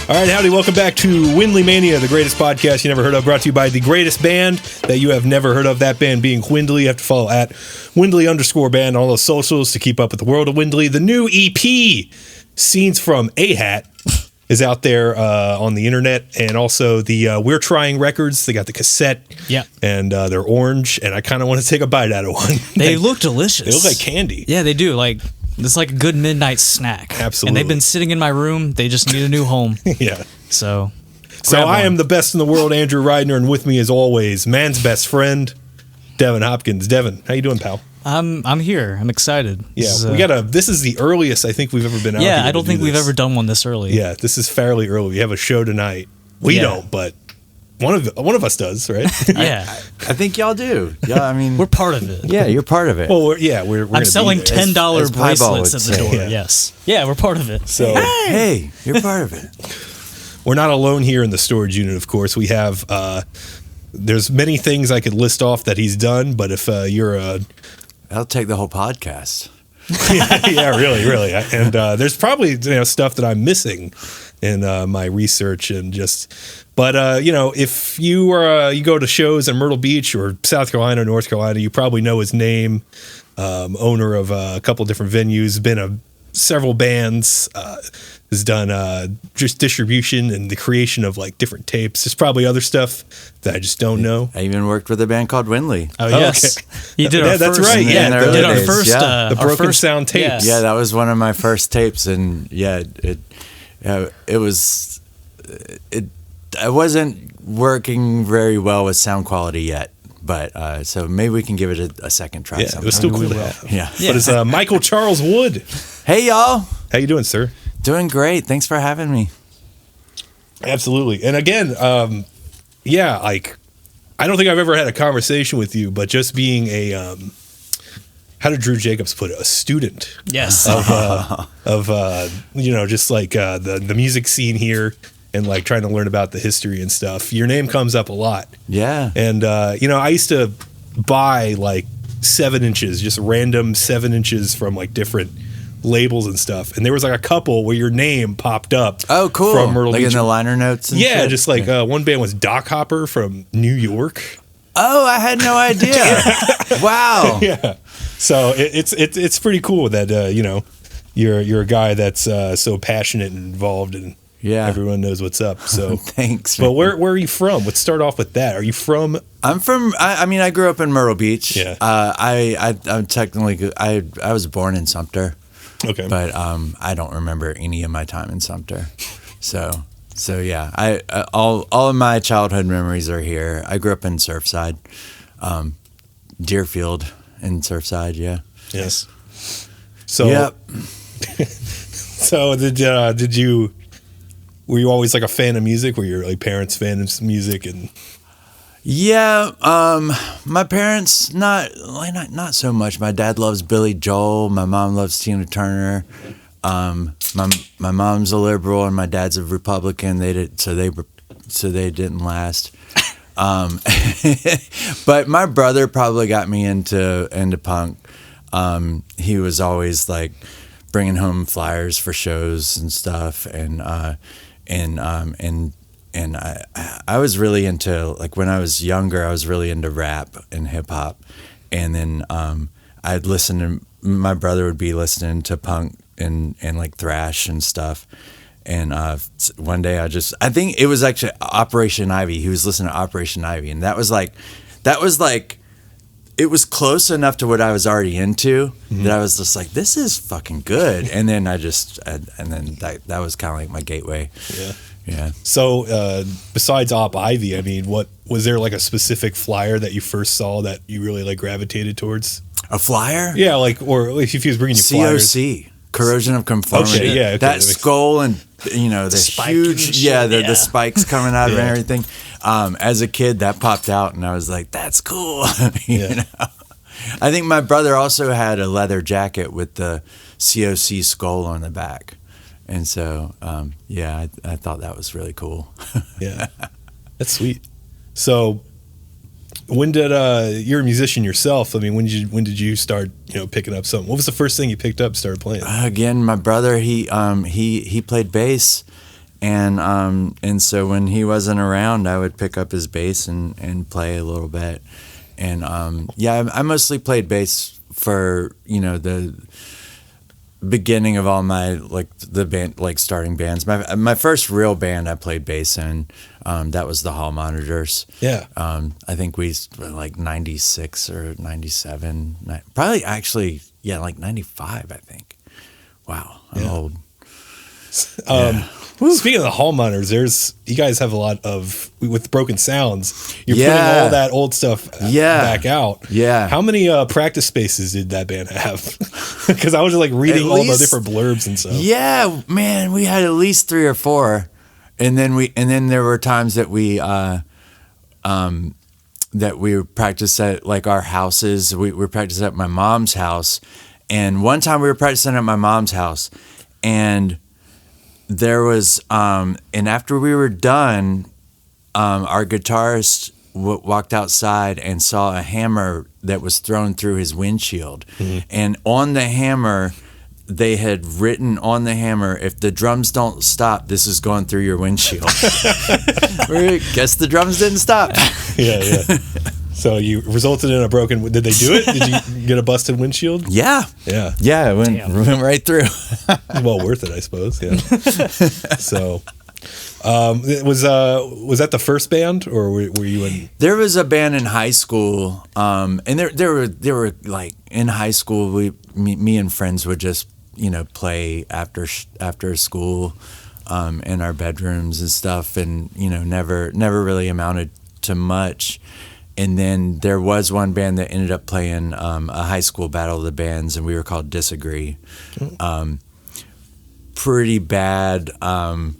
All right, howdy, welcome back to Windley Mania, the greatest podcast you never heard of, brought to you by the greatest band that you have never heard of, that band being Windley. You have to follow at Windley_band on all those socials to keep up with the world of Windley. The new EP, Scenes from A Hat, is out there on the internet, and also the We're Trying records. They got the cassette, and they're orange, and I kind of want to take a bite out of one. They look delicious. They look like candy. Yeah, they do. It's like a good midnight snack. Absolutely. And they've been sitting in my room. They just need a new home. Yeah. So I am the best in the world, Andrew Reidner, and with me as always, man's best friend, Devin Hopkins. Devin, how you doing, pal? I'm here. I'm excited. Yeah, this is the earliest I think we've ever been out here. Yeah, I don't think we've ever done one this early. Yeah, this is fairly early. We have a show tonight. We don't, but one of us does, right? Yeah. I think y'all do. Yeah, I mean, we're part of it. Yeah, you're part of it. Well, we're I'm selling $10 as bracelets at the door. Yeah. Yes. Yeah, we're part of it. So hey, you're part of it. We're not alone here in the storage unit, of course. We have there's many things I could list off that he's done, but if you're I'll take the whole podcast. yeah, really. And there's probably stuff that I'm missing in my research and but if you go to shows in Myrtle Beach or South Carolina or North Carolina, you probably know his name. Owner of a couple different venues, been a several bands, has done just distribution and the creation of like different tapes. There's probably other stuff that I just don't know. I even worked with a band called Windley. Oh, yes. Okay. He did our first. That's right. Yeah, we did our first. the Broken Sound tapes. Yes. Yeah, that was one of my first tapes, and it was. I wasn't working very well with sound quality yet, but so maybe we can give it a second try. Yeah, sometime. it was still cool. Yeah. Yeah. But it's Michael Charles Wood. Hey, y'all. How you doing, sir? Doing great. Thanks for having me. Absolutely. And again, I don't think I've ever had a conversation with you, but just being a how did Drew Jacobs put it? A student. Yes. Of just like the music scene here and like trying to learn about the history and stuff. Your name comes up a lot. Yeah. And I used to buy like 7 inches, just random 7 inches from like different labels and stuff, and there was like a couple where your name popped up. Oh, cool! From Myrtle like Beach. In the liner notes. And yeah, shit? just like one band was Doc Hopper from New York. Oh, I had no idea. Wow. Yeah, so it's pretty cool that you're a guy that's so passionate and involved, and everyone knows what's up. So thanks. But where are you from? Let's start off with that. Are you from? I'm from. I grew up in Myrtle Beach. Yeah. I'm technically. I was born in Sumter. Okay. But I don't remember any of my time in Sumter. So yeah, I all of my childhood memories are here. I grew up in Surfside, Deerfield in Surfside. Yeah. Yes. So. Yep. So were you always like a fan of music? Were your like parents fans of music and? Yeah, my parents not so much. My dad loves Billy Joel. My mom loves Tina Turner. My mom's a liberal and my dad's a Republican. They didn't last. But my brother probably got me into punk. He was always like bringing home flyers for shows and stuff, and I was really into, like, when I was younger, I was really into rap and hip hop, and then I'd listen to, my brother would be listening to punk and like thrash and stuff, and one day I think it was actually Operation Ivy. He was listening to Operation Ivy, and that was like it was close enough to what I was already into that I was just like, this is fucking good, and then that was kind of like my gateway. Yeah. So, besides Op Ivy, I mean, what was there like a specific flyer that you first saw that you really like gravitated towards? A flyer? Yeah, like, or if he was bringing you flyers. COC, Corrosion of Conformity. Okay, yeah, okay, that skull and the huge, the spikes coming out of it and everything. As a kid, that popped out, and I was like, that's cool. you know? I think my brother also had a leather jacket with the COC skull on the back. And so, I thought that was really cool. Yeah, that's sweet. So, when did you're a musician yourself? I mean, when did you start picking up something? What was the first thing you picked up and started playing? Again, my brother he played bass, And so when he wasn't around, I would pick up his bass and play a little bit. And I mostly played bass for the beginning of all my the band starting bands. My first real band I played bass in, that was the Hall Monitors. Yeah. I think we 96 or 97, probably actually 95 I think. Wow, I'm old. Speaking of the Hall Monitors, you guys have a lot of with Broken Sounds. You're putting all that old stuff back out. Yeah. How many practice spaces did that band have? Because I was reading all the different blurbs and stuff. Yeah, man, we had at least 3 or 4, and then there were times that we practiced at our houses. We practiced at my mom's house, and one time we were practicing at my mom's house, and there was, and after we were done, our guitarist walked outside and saw a hammer that was thrown through his windshield. Mm-hmm. And on the hammer, they had written on the hammer, "If the drums don't stop, this is going through your windshield." Guess the drums didn't stop. Yeah. So you resulted in a broken. Did they do it? Did you get a busted windshield? Yeah. It went right through. Well, worth it, I suppose. Yeah. So, was that the first band, or were you in? There was a band in high school, and there were in high school. Me and friends would just play after school, in our bedrooms and stuff, and never really amounted to much. And then there was one band that ended up playing a high school battle of the bands, and we were called Disagree. Pretty bad, kind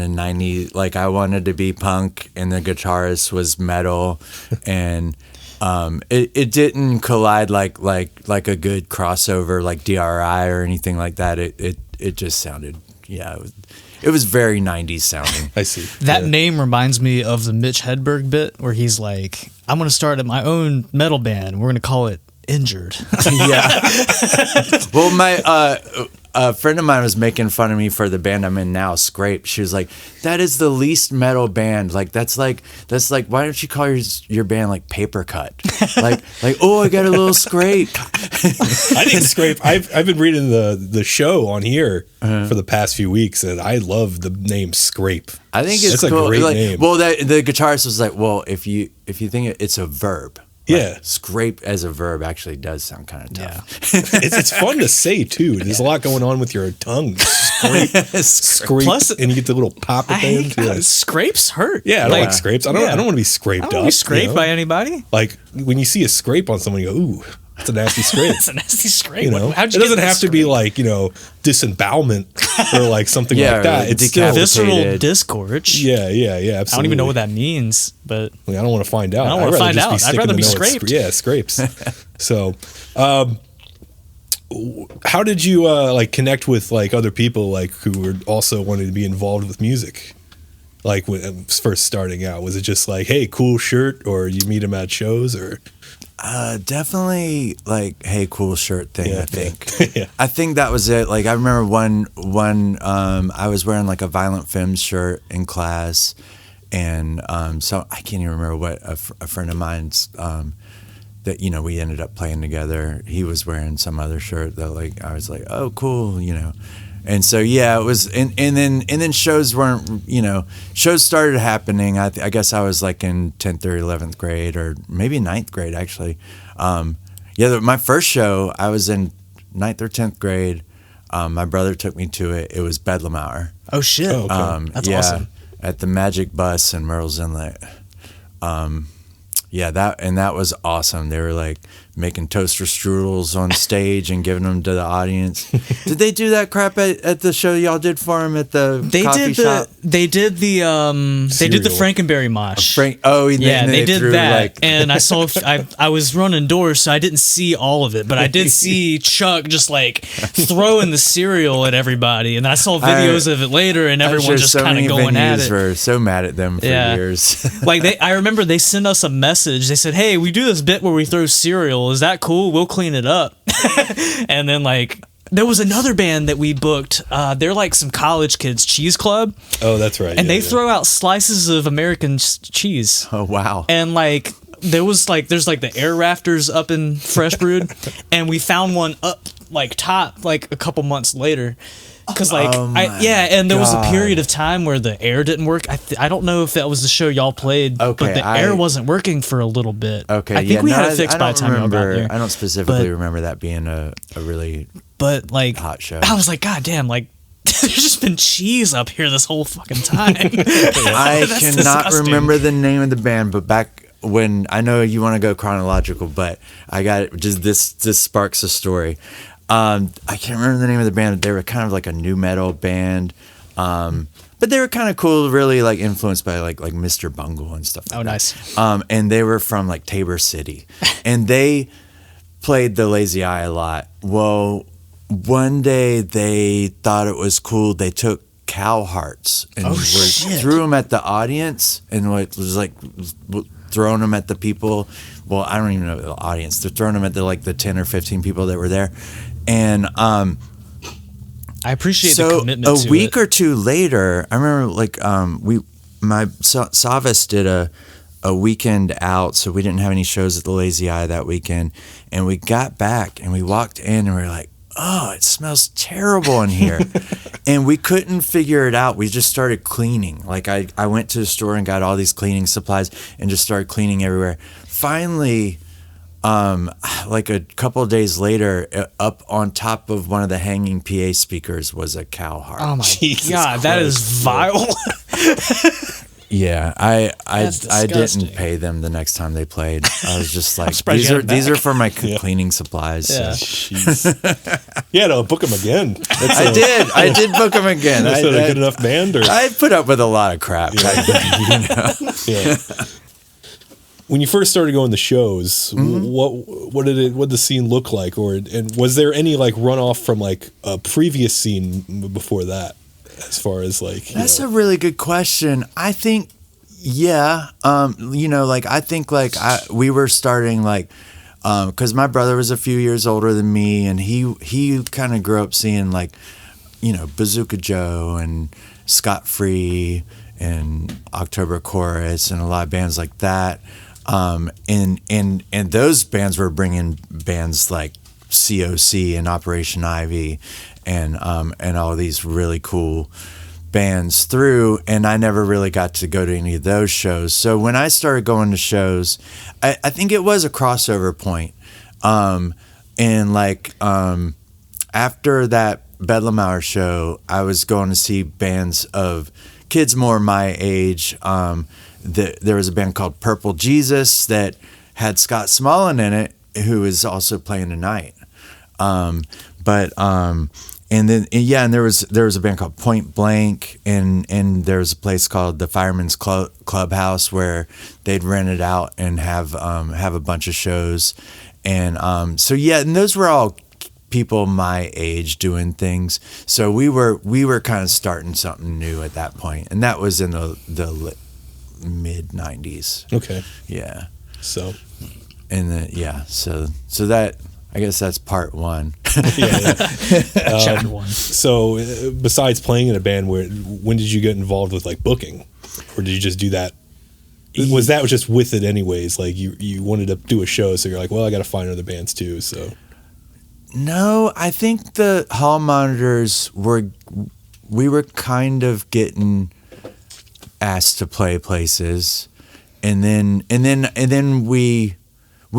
of 90s. I wanted to be punk, and the guitarist was metal, and it didn't collide like a good crossover like DRI or anything like that. It just sounded it was very 90s sounding. I see. That name reminds me of the Mitch Hedberg bit where he's like, "I'm going to start my own metal band. We're going to call it Injured." Yeah. Well, a friend of mine was making fun of me for the band I'm in now, Scrape. She was like, "That is the least metal band. That's like, why don't you call your band like Paper Cut? like, oh, I got a little scrape." I think Scrape. I've been reading the show on here for the past few weeks, and I love the name Scrape. I think it's cool. A great name. Well, the guitarist was like, "Well, if you think it's a verb." Yeah, scrape as a verb actually does sound kind of tough. Yeah. it's fun to say too. There's a lot going on with your tongue. Scrape, plus, and you get the little pop at the end. Yeah. Scrapes hurt. Yeah, I don't like scrapes. I don't want to be scraped up. I don't want to be scraped by anybody. Like when you see a scrape on someone, you go, "Ooh, that's a nasty scrape." It's a nasty scrape. It doesn't have to be like disembowelment or like something like that. It's still visceral disgorge. Yeah, absolutely. I don't even know what that means, but I don't want to find out. I don't want to find out. I'd rather be scraped. Scrapes. So, how did you connect with other people who were also wanting to be involved with music? Like when first starting out, was it just like, "Hey, cool shirt," or you meet them at shows, or? Definitely "Hey, cool shirt" thing. I think. Yeah. I think that was it. I remember one. I was wearing a Violent Femmes shirt in class, and so I can't even remember what a friend of mine's that we ended up playing together. He was wearing some other shirt that I was like, "Oh, cool," And so it was, and then shows weren't, shows started happening. I guess I was in 10th or 11th grade, or maybe 9th grade actually. My first show I was in 9th or 10th grade. My brother took me to it. It was Bedlam Hour. Oh shit! Okay. That's awesome. At the Magic Bus in Myrtle's Inlet. That was awesome. They were making toaster strudels on stage and giving them to the audience. Did they do that crap at the show y'all did for them at the coffee shop? They did the Frankenberry mosh. They did that. And I saw I was running doors, so I didn't see all of it, but I did see Chuck just throwing the cereal at everybody, and I saw videos of it later, and everyone just kind of going at it. Were so mad at them for years. I remember they sent us a message. They said, "Hey, we do this bit where we throw cereal. Is that cool? We'll clean it up." And then there was another band that we booked. They're like some college kids, Cheese Club. Oh, that's right. And they throw out slices of American cheese. Oh, wow. And like there's like the air rafters up in Fresh Brewed, and we found one up like top like a couple months later. Because like and there was a period of time where the air didn't work. I don't know if that was the show y'all played, but the air wasn't working for a little bit. Okay, I think we had it fixed by the time y'all got there. I don't specifically remember that being a really like hot show. I was like, God damn, like there's just been cheese up here this whole fucking time. I cannot disgusting. remember the name of the band, but back when, I know you want to go chronological, but I got it. Just this sparks a story. I can't remember the name of the band. They were kind of like a new metal band, but they were kind of cool. Really like influenced by like Mr. Bungle and stuff. Like that. Nice. And they were from like Tabor City, and they played the Lazy Eye a lot. Well, one day they thought it was cool. They took cow hearts and threw them at the audience, and it was like throwing them at the people. Well, I don't even know the audience. They're throwing them at the 10 or 15 people that were there. And I appreciate the commitment to it. So a week or two later, I remember Savas did a weekend out, so we didn't have any shows at the Lazy Eye that weekend. And we got back and we walked in and we were like, oh, it smells terrible in here. And we couldn't figure it out. We just started cleaning. Like I went to the store and got all these cleaning supplies and just started cleaning everywhere. Finally, like a couple of days later, up on top of one of the hanging PA speakers was a cow heart. Oh my Jesus God, Christ. that is vile. Yeah, I disgusting. didn't pay them the next time they played. I was just like, surprised you had it these back. are for my cleaning supplies. Yeah. So. Jeez. You had to book them again. I did book them again. That's not a good enough band, or I put up with a lot of crap. yeah. When you first started going to shows, what did the scene look like, and was there any like runoff from like a previous scene before that, as far as like? That's a really good question. I think, yeah, I think we were starting like, because my brother was a few years older than me, and he kind of grew up seeing like, Bazooka Joe and Scott Free and October Chorus and a lot of bands like that. And those bands were bringing bands like COC and Operation Ivy and all these really cool bands through, and I never really got to go to any of those shows. So when I started going to shows, I think it was a crossover point. After that Bedlam Hour show, I was going to see bands of kids more my age. There was a band called Purple Jesus that had Scott Smallin in it, who is also playing tonight. And there was a band called Point Blank, and there was a place called the Fireman's Clubhouse where they'd rent it out and have a bunch of shows. And and those were all people my age doing things. So we were kind of starting something new at that point, and that was in the mid 90s. Okay. Yeah. So. And then so that, I guess that's part one. Chapter one. So besides playing in a band, when did you get involved with like booking, or did you just do that? Was that just with it anyways? Like you wanted to do a show, so you're like, well, I got to find other bands too. So. No, I think the hall monitors we were kind of getting asked to play places, and then we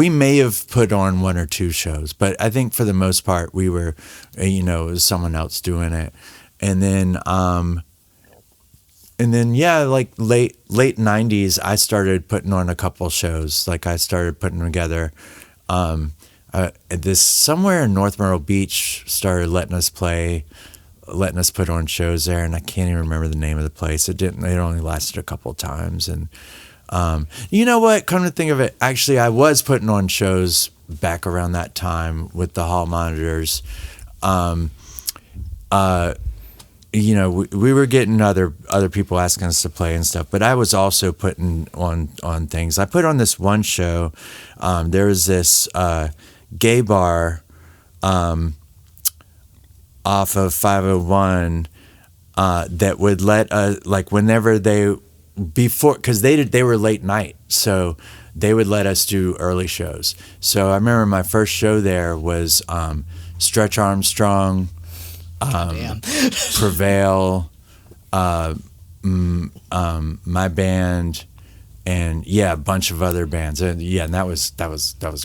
may have put on one or two shows, but I think for the most part we were, it was someone else doing it, and then like late 90s I started putting on a couple shows. Like I started putting together this somewhere in North Myrtle Beach started letting us put on shows there, and I can't even remember the name of the place. It only lasted a couple of times. And you know what, come to think of it, actually I was putting on shows back around that time with the hall monitors. We were getting other people asking us to play and stuff, but I was also putting on things. I put on this one show. There was this gay bar off of 501 that would let us, like whenever because they were late night, so they would let us do early shows. So I remember my first show there was Stretch Armstrong, Prevail, my band, and a bunch of other bands. And and that was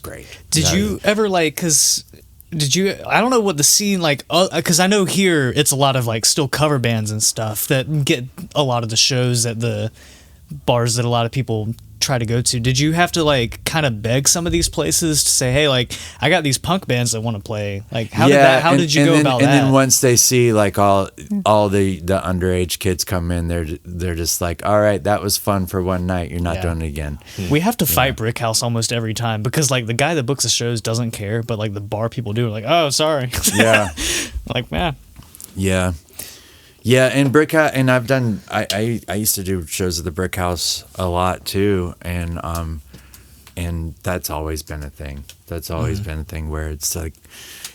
great. Did you ever I don't know what the scene like, because I know here it's a lot of like still cover bands and stuff that get a lot of the shows at the bars that a lot of people try to go to. Did you have to like kind of beg some of these places to say, hey, like I got these punk bands that want to play? Like how did you go about that? And then once they see like all the underage kids come in, they're just like, all right, that was fun for one night. You're not doing it again. We have to fight Brick House almost every time because like the guy that books the shows doesn't care, but like the bar people do. Like, oh, sorry. Yeah. Like, man. Yeah. Yeah, and Brick House, and I've done. I used to do shows at the Brick House a lot too, and that's always been a thing. That's always been a thing where it's like,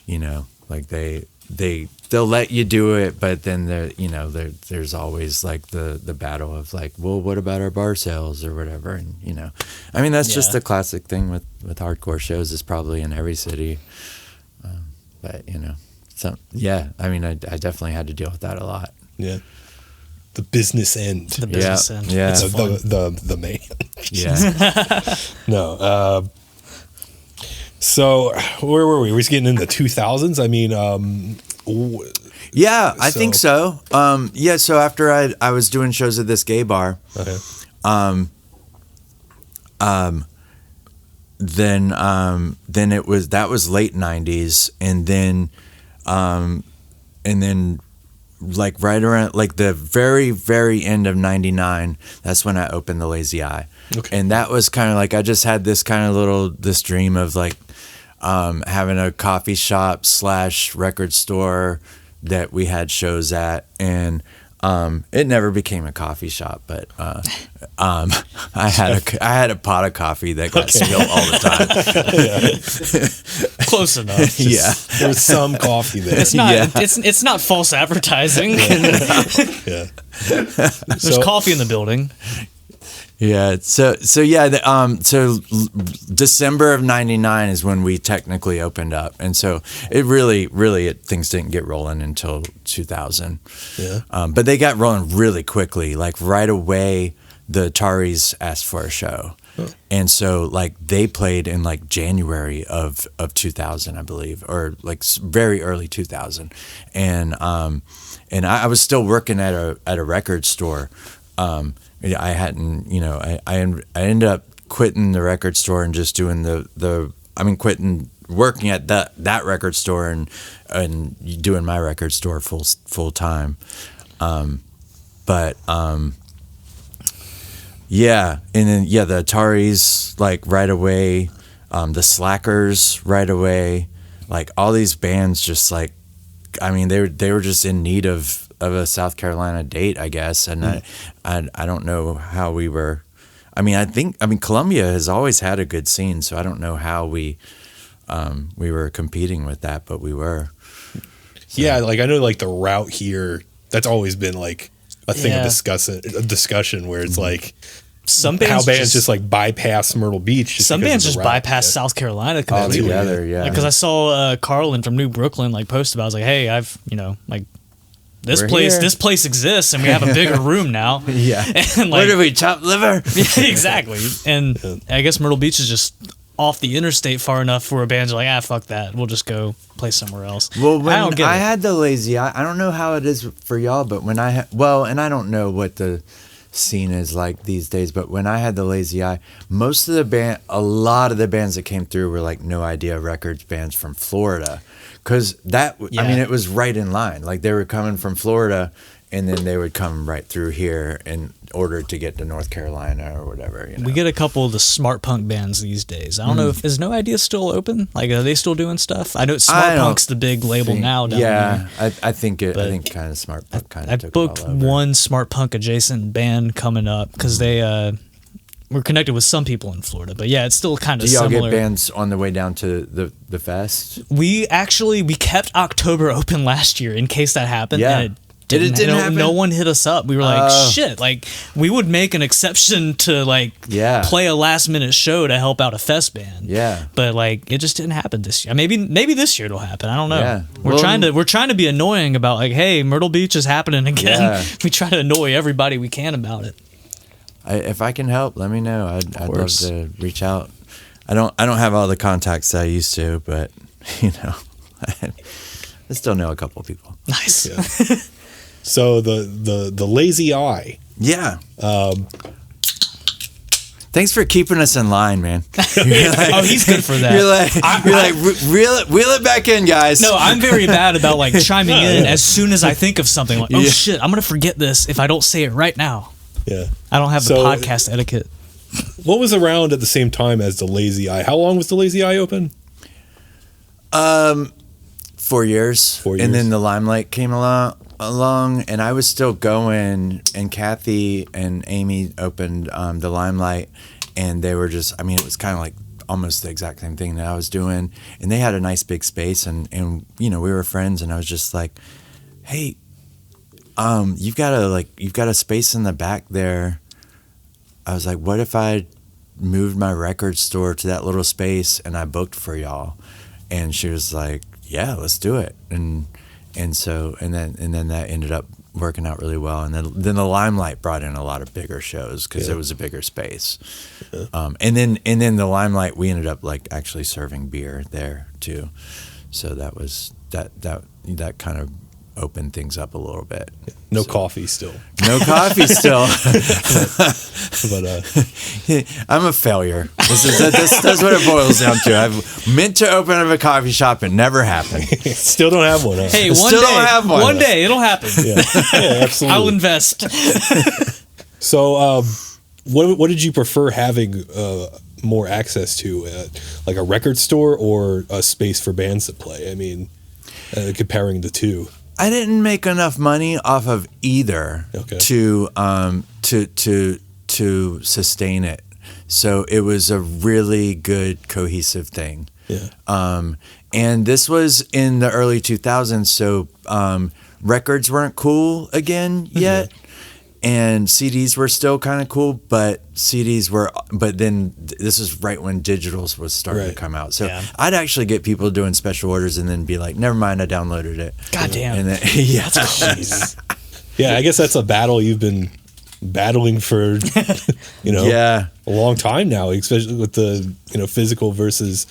like they'll let you do it, but then there's always like the battle of like, well, what about our bar sales or whatever, and I mean that's just the classic thing with hardcore shows. Is probably in every city, but So I mean, I definitely had to deal with that a lot. Yeah, the business end. The business end. Yeah, it's the man. Yeah. No. So where were we? We're just getting in the 2000s. I mean, I think so. So after I was doing shows at this gay bar. Okay. Then that was late 90s, and then like right around like the very, very end of 99, that's when I opened the Lazy Eye. Okay. And that was kind of like, I just had this kind of this dream of like having a coffee shop / record store that we had shows at, and it never became a coffee shop, but I had a pot of coffee that got spilled all the time. Close enough. There's some coffee there. It's not. It's not false advertising. Yeah. There's coffee in the building. Yeah. So December of 99 is when we technically opened up. And so it really, things didn't get rolling until 2000. Yeah. But they got rolling really quickly. Like right away, the Ataris asked for a show. Oh. And so like they played in like January of 2000, I believe, or like very early 2000. And I was still working at a record store. I hadn't, I ended up quitting the record store and just doing quitting working at that record store and doing my record store full time. And then the Ataris like right away, the Slackers right away, like all these bands just like, I mean they were just in need of a South Carolina date, I guess, and I don't know how we were. I mean, Columbia has always had a good scene, so I don't know how we were competing with that, but we were. So. Yeah, like I know, like the route here, that's always been like a thing of discussion where it's like some bands just like bypass Myrtle Beach. Some bands just bypass South Carolina completely. Because I saw Carlin from New Brooklyn like post about. I was like, hey, I've like. This place exists, and we have a bigger room now. Yeah. And where do we chop liver? Yeah, exactly. And I guess Myrtle Beach is just off the interstate far enough where bands are like, fuck that. We'll just go play somewhere else. Well, when I had the Lazy Eye, I don't know how it is for y'all, but when and I don't know what the scene is like these days, but when I had the Lazy Eye, a lot of the bands that came through were like No Idea Records bands from Florida. Because I mean, it was right in line. Like they were coming from Florida, and then they would come right through here in order to get to North Carolina or whatever. We get a couple of the smart punk bands these days. I don't know is No Idea still open? Like, are they still doing stuff? I know Smart Punk's the big label now. Down there. I think kind of Smart Punk kind of. I booked one Smart Punk adjacent band coming up because they. we're connected with some people in Florida, but yeah, it's still kind of Do y'all similar. get bands on the way down to the fest? We kept October open last year in case that happened. Yeah. And it didn't happen. No one hit us up. We were like, shit. Like, we would make an exception to play a last minute show to help out a fest band. Yeah. But like, it just didn't happen this year. Maybe this year it'll happen. I don't know. Yeah. We're trying to be annoying about like, hey, Myrtle Beach is happening again. Yeah. We try to annoy everybody we can about it. If I can help, let me know. I'd love to reach out. I don't have all the contacts that I used to, but I still know a couple of people. Nice. Yeah. So the Lazy Eye. Yeah. Thanks for keeping us in line, man. He's good for that. You're like, reel it back in, guys. No, I'm very bad about like chiming in as soon as I think of something. Like, oh shit, I'm gonna forget this if I don't say it right now. Yeah. I don't have the podcast etiquette. What was around at the same time as the Lazy Eye? How long was the Lazy Eye open? 4 years. 4 years. And then the Limelight came along, and I was still going, and Kathy and Amy opened the Limelight, and they were just, I mean, it was kind of like almost the exact same thing that I was doing, and they had a nice big space, and we were friends, and I was just like, hey, you've got a space in the back there. I was like, what if I moved my record store to that little space and I booked for y'all? And she was like, yeah, let's do it. And then that ended up working out really well. And then the Limelight brought in a lot of bigger shows because it was a bigger space. Yeah. And then the Limelight, we ended up like actually serving beer there too. So that was that kind of opened things up a little bit. No coffee still. No coffee still. but I'm a failure. That's what it boils down to. I've meant to open up a coffee shop and never happened. Still don't have one. Huh? Hey, don't have one. One day it'll happen. Yeah, absolutely. I'll invest. So, what did you prefer having more access to, like a record store or a space for bands to play? I mean, comparing the two. I didn't make enough money off of either to sustain it. So it was a really good cohesive thing. Yeah. And this was in the early 2000s, so records weren't cool again yet. Mm-hmm. And CDs were still kind of cool, but then this is right when digitals was starting to come out. So I'd actually get people doing special orders and then be like, never mind, I downloaded it. God damn. And then, That's yeah, I guess that's a battle you've been battling for, a long time now, especially with the, physical versus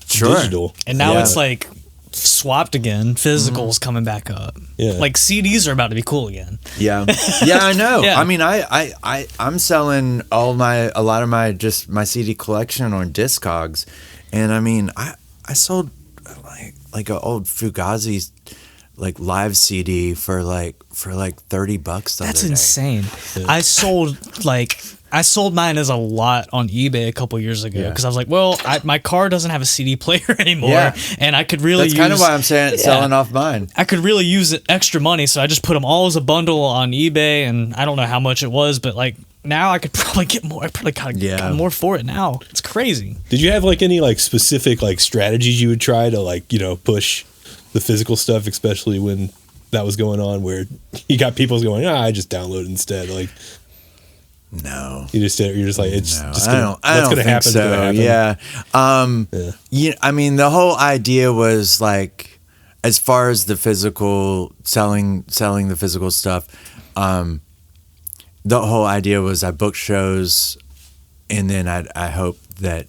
digital. And now it's like swapped again. Physical's coming back up. Yeah. Like CDs are about to be cool again. Yeah. Yeah, I know. Yeah. I mean, I'm selling a lot of my CD collection on Discogs, and I mean, I sold like an old Fugazi like live CD for like $30. That's insane. Yeah. I sold mine as a lot on eBay a couple years ago because I was like, well, my car doesn't have a CD player anymore, and I could really That's kind of why I'm saying selling off mine. I could really use extra money, so I just put them all as a bundle on eBay, and I don't know how much it was, but like now I could probably get more. I probably got more for it now. It's crazy. Did you have like any like specific like strategies you would try to like push the physical stuff, especially when that was going on, where you got people going, I just download it instead, like. No, you're just like it's no, just gonna, I don't think happen, so. Yeah. I mean, the whole idea was like, as far as the physical selling the physical stuff, the whole idea was I booked shows, and then I hope that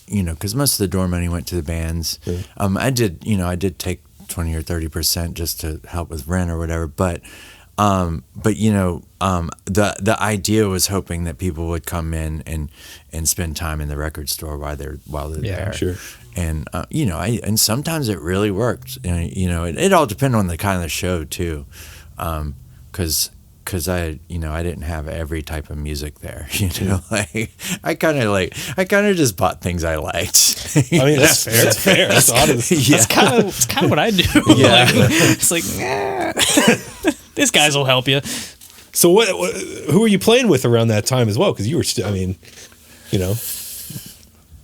because most of the door money went to the bands. Yeah. I did take 20 or 30% just to help with rent or whatever, but the idea was hoping that people would come in and spend time in the record store while they're there. Sure. And and sometimes it really worked. It all depended on the kind of the show too, because I didn't have every type of music there. Like I kind of just bought things I liked. I mean, that's fair. That's fair. That's honest. Yeah. That's kind of what I do. Yeah. It's like, these guys will help you. So who were you playing with around that time as well? Because you were still, you know?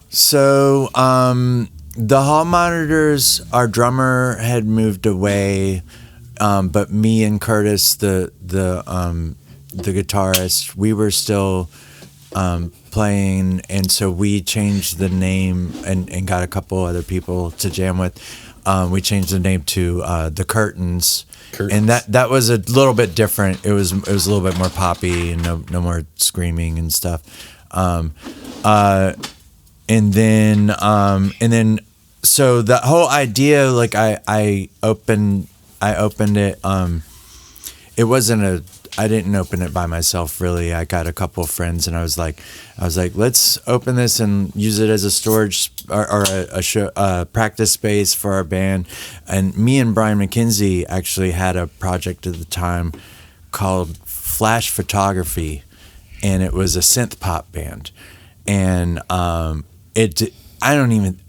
So the hall monitors, our drummer had moved away, but me and Curtis, the guitarist, we were still playing, and so we changed the name and got a couple other people to jam with. We changed the name to The Curtains. And that was a little bit different. It was a little bit more poppy and no more screaming and stuff. And then so the whole idea, like I opened it. It wasn't I didn't open it by myself, really. I got a couple of friends, and I was like, let's open this and use it as a storage or a practice space for our band. And me and Brian McKenzie actually had a project at the time called Flash Photography, and it was a synth pop band. And I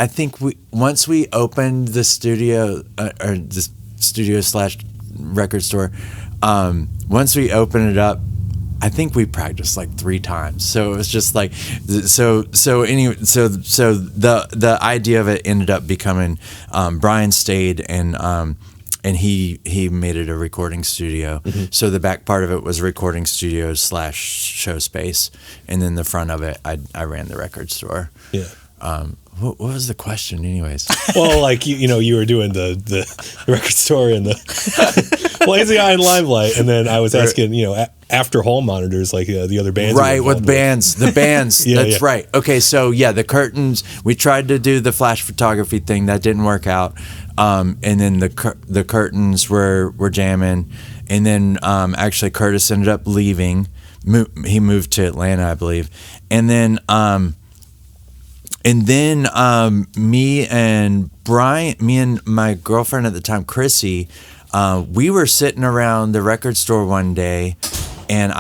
think once we opened the studio or the studio / record store. Once we opened it up, I think we practiced like 3 times. So it was just like, so the idea of it ended up becoming, Brian stayed and he made it a recording studio. Mm-hmm. So the back part of it was recording studio / show space. And then the front of it, I ran the record store. Yeah. What was the question anyways? Well, like, you were doing the record store and the Lazy Eye and Limelight, and then I was asking, after hall monitors, like the other bands. Right, with bands. The bands, that's right. Okay, so the Curtains, we tried to do the flash photography thing. That didn't work out. And then the Curtains were jamming. And then actually Curtis ended up leaving. He moved to Atlanta, I believe. And then... me and my girlfriend at the time, Chrissy, we were sitting around the record store one day, and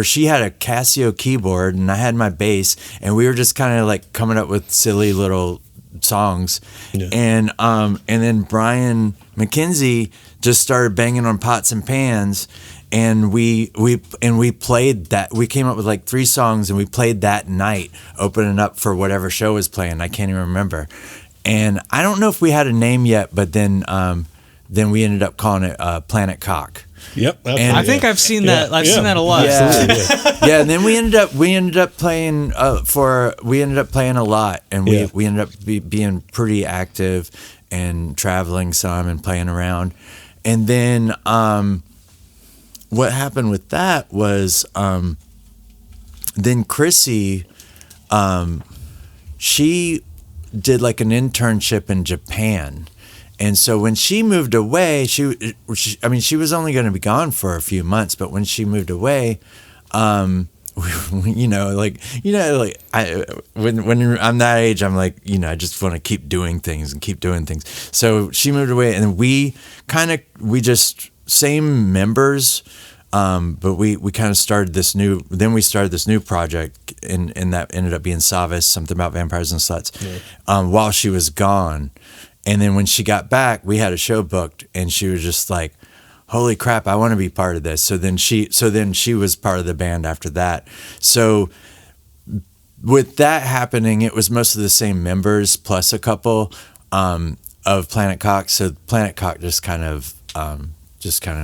she had a Casio keyboard, and I had my bass, and we were just kind of like coming up with silly little songs, and then Brian McKenzie just started banging on pots and pans. And we played that. We came up with like 3 songs, and we played that night, opening up for whatever show was playing. I can't even remember. And I don't know if we had a name yet, but then we ended up calling it Planet Cock. Yep. And I think I've seen that. I've seen that a lot. Yeah. And then we ended up playing a lot, and we ended up being pretty active and traveling some and playing around. And then what happened with that was then Chrissy, she did like an internship in Japan. And so when she moved away, she was only going to be gone for a few months, but when she moved away, when I'm that age, I'm like, I just want to keep doing things. So she moved away, and we just same members, but we kind of started this new project, and that ended up being Savas, something about vampires and sluts, while she was gone. And then when she got back, we had a show booked, and she was just like, holy crap, I want to be part of this. So then she was part of the band after that. So with that happening, it was most of the same members plus a couple of Planet Cock. So Planet Cock just kind of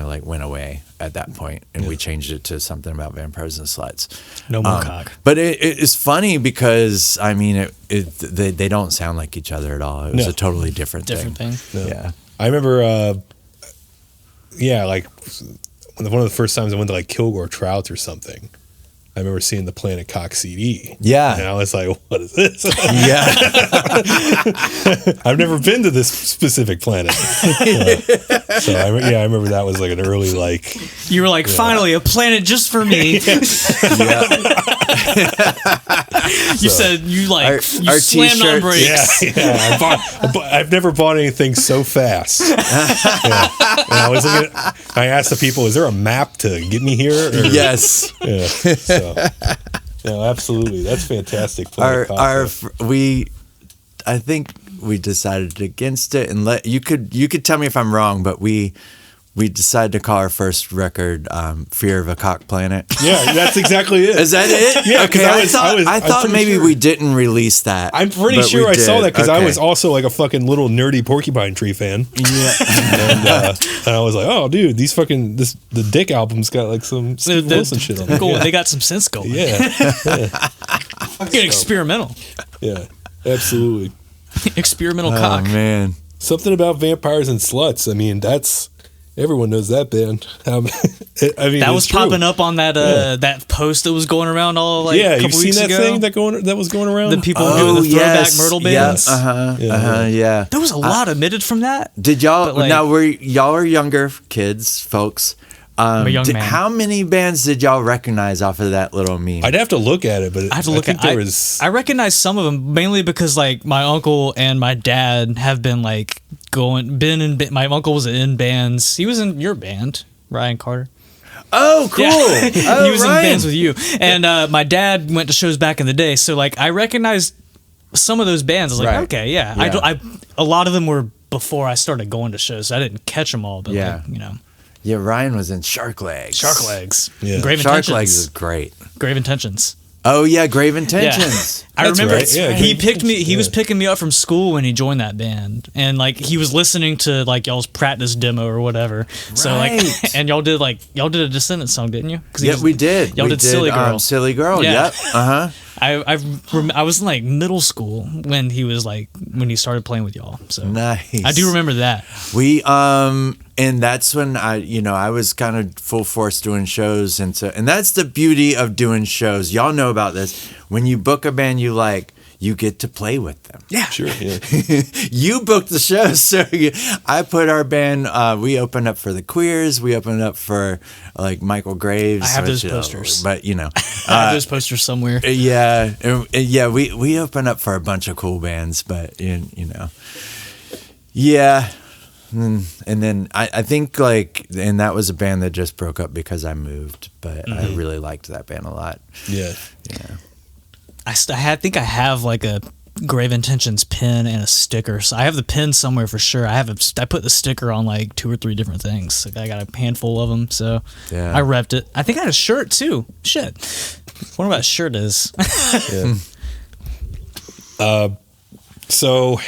like went away at that point, and we changed it to something about vampires and sluts. No more cock. But it's funny because they don't sound like each other at all. It was a totally different thing. No. Yeah, I remember. Like one of the first times I went to like Kilgore Trouts or something. I remember seeing the Planet Cock CD. Yeah. And I was like, what is this? Yeah. I've never been to this specific planet. So I remember that was like an early like. You were like, finally, a planet just for me. You said you slammed on brakes. Yeah. I've never bought anything so fast. And I asked the people, is there a map to get me here? Or, yes. Yeah. So, absolutely. That's fantastic. I think we decided against it, and you could tell me if I'm wrong, but we we decided to call our first record "Fear of a Cock Planet." Yeah, that's exactly it. Is that it? Yeah, Okay, I thought maybe we didn't release that. I'm pretty sure I saw that because I was also like a fucking little nerdy Porcupine Tree fan. Yeah. and I was like, oh, dude, the Dick album's got like some Steve Wilson shit on it. They got some sense going. Yeah. Get experimental. Yeah, absolutely. Experimental cock. Oh, man. Something about vampires and sluts. I mean, everyone knows that band. I mean, that was popping up on that that post that was going around all like a couple you've seen weeks that ago. thing that was going around. The people doing the throwback Myrtle bands. Yeah. There was a lot omitted from that. Did y'all like, now? Y'all are younger kids, folks. I'm a young man. How many bands did y'all recognize off of that little meme? I'd have to look at it, but I have to look at. I recognize some of them mainly because like my uncle and my dad have been like my uncle was in bands. He was in your band, Ryan Carter. Oh, cool. Yeah. Oh, he was Ryan. in bands with you. And my dad went to shows back in the day, so like I recognized some of those bands. I was like, Right. okay, yeah. I a lot of them were before I started going to shows, so I didn't catch them all, but like, Yeah, Ryan was in Shark Legs. Shark Legs. Yeah. Grave Shark Intentions. Legs is great. Grave Intentions. Oh yeah, Grave Intentions. I That's remember right. Yeah, he Grave picked me. He Intentions, was yeah. picking me up from school when he joined that band, and like he was listening to like y'all's practice demo or whatever. So like, Right. and y'all did a Descendants song, didn't you? Yeah, we did. Y'all we did Silly Girl. Silly Girl. Yeah. Yep. Uh huh. I was in like middle school when he started playing with y'all. So Nice. I do remember that. We and that's when I was kind of full force doing shows, and that's the beauty of doing shows. Y'all know about this. When you book a band you like, you get to play with them. Yeah, Sure. Yeah. You booked the show, so I put our band. We opened up for the Queers. We opened up for like Michael Graves. I have those which, posters. but I have those posters somewhere. Yeah, yeah. We opened up for a bunch of cool bands, but yeah. And then I think and that was a band that just broke up because I moved, but I really liked that band a lot. Yeah. Yeah. I think I have like a Grave Intentions pin and a sticker. So I have the pin somewhere for sure. I put the sticker on like 2 or 3 different things. Like I got a handful of them, so Yeah. I repped it. I think I had a shirt too. Shit, what about shirt is? Yeah. So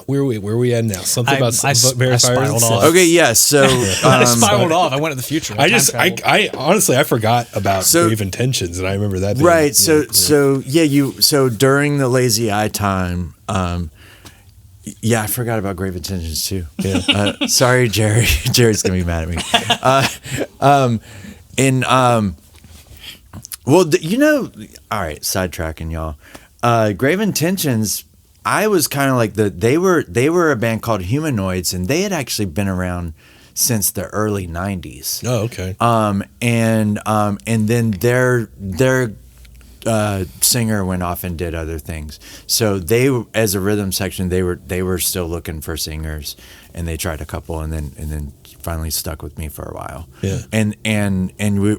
where are we at now? Something about I vampires and spiraled off. sluts. Okay. Yeah. So I spiraled off. I went to the future. I honestly I forgot about So- Grave Intentions, and I remember that being, right. So during the Lazy Eye time. Yeah, I forgot about Grave Intentions too. Yeah. Sorry, Jerry. Jerry's gonna be mad at me. All right, sidetracking y'all. Grave Intentions. I was kind of like they were a band called Humanoids, and they had actually been around since the early '90s. Oh, okay. And then their singer went off and did other things. So they, as a rhythm section, they were still looking for singers, and they tried a couple, and then finally stuck with me for a while. Yeah. And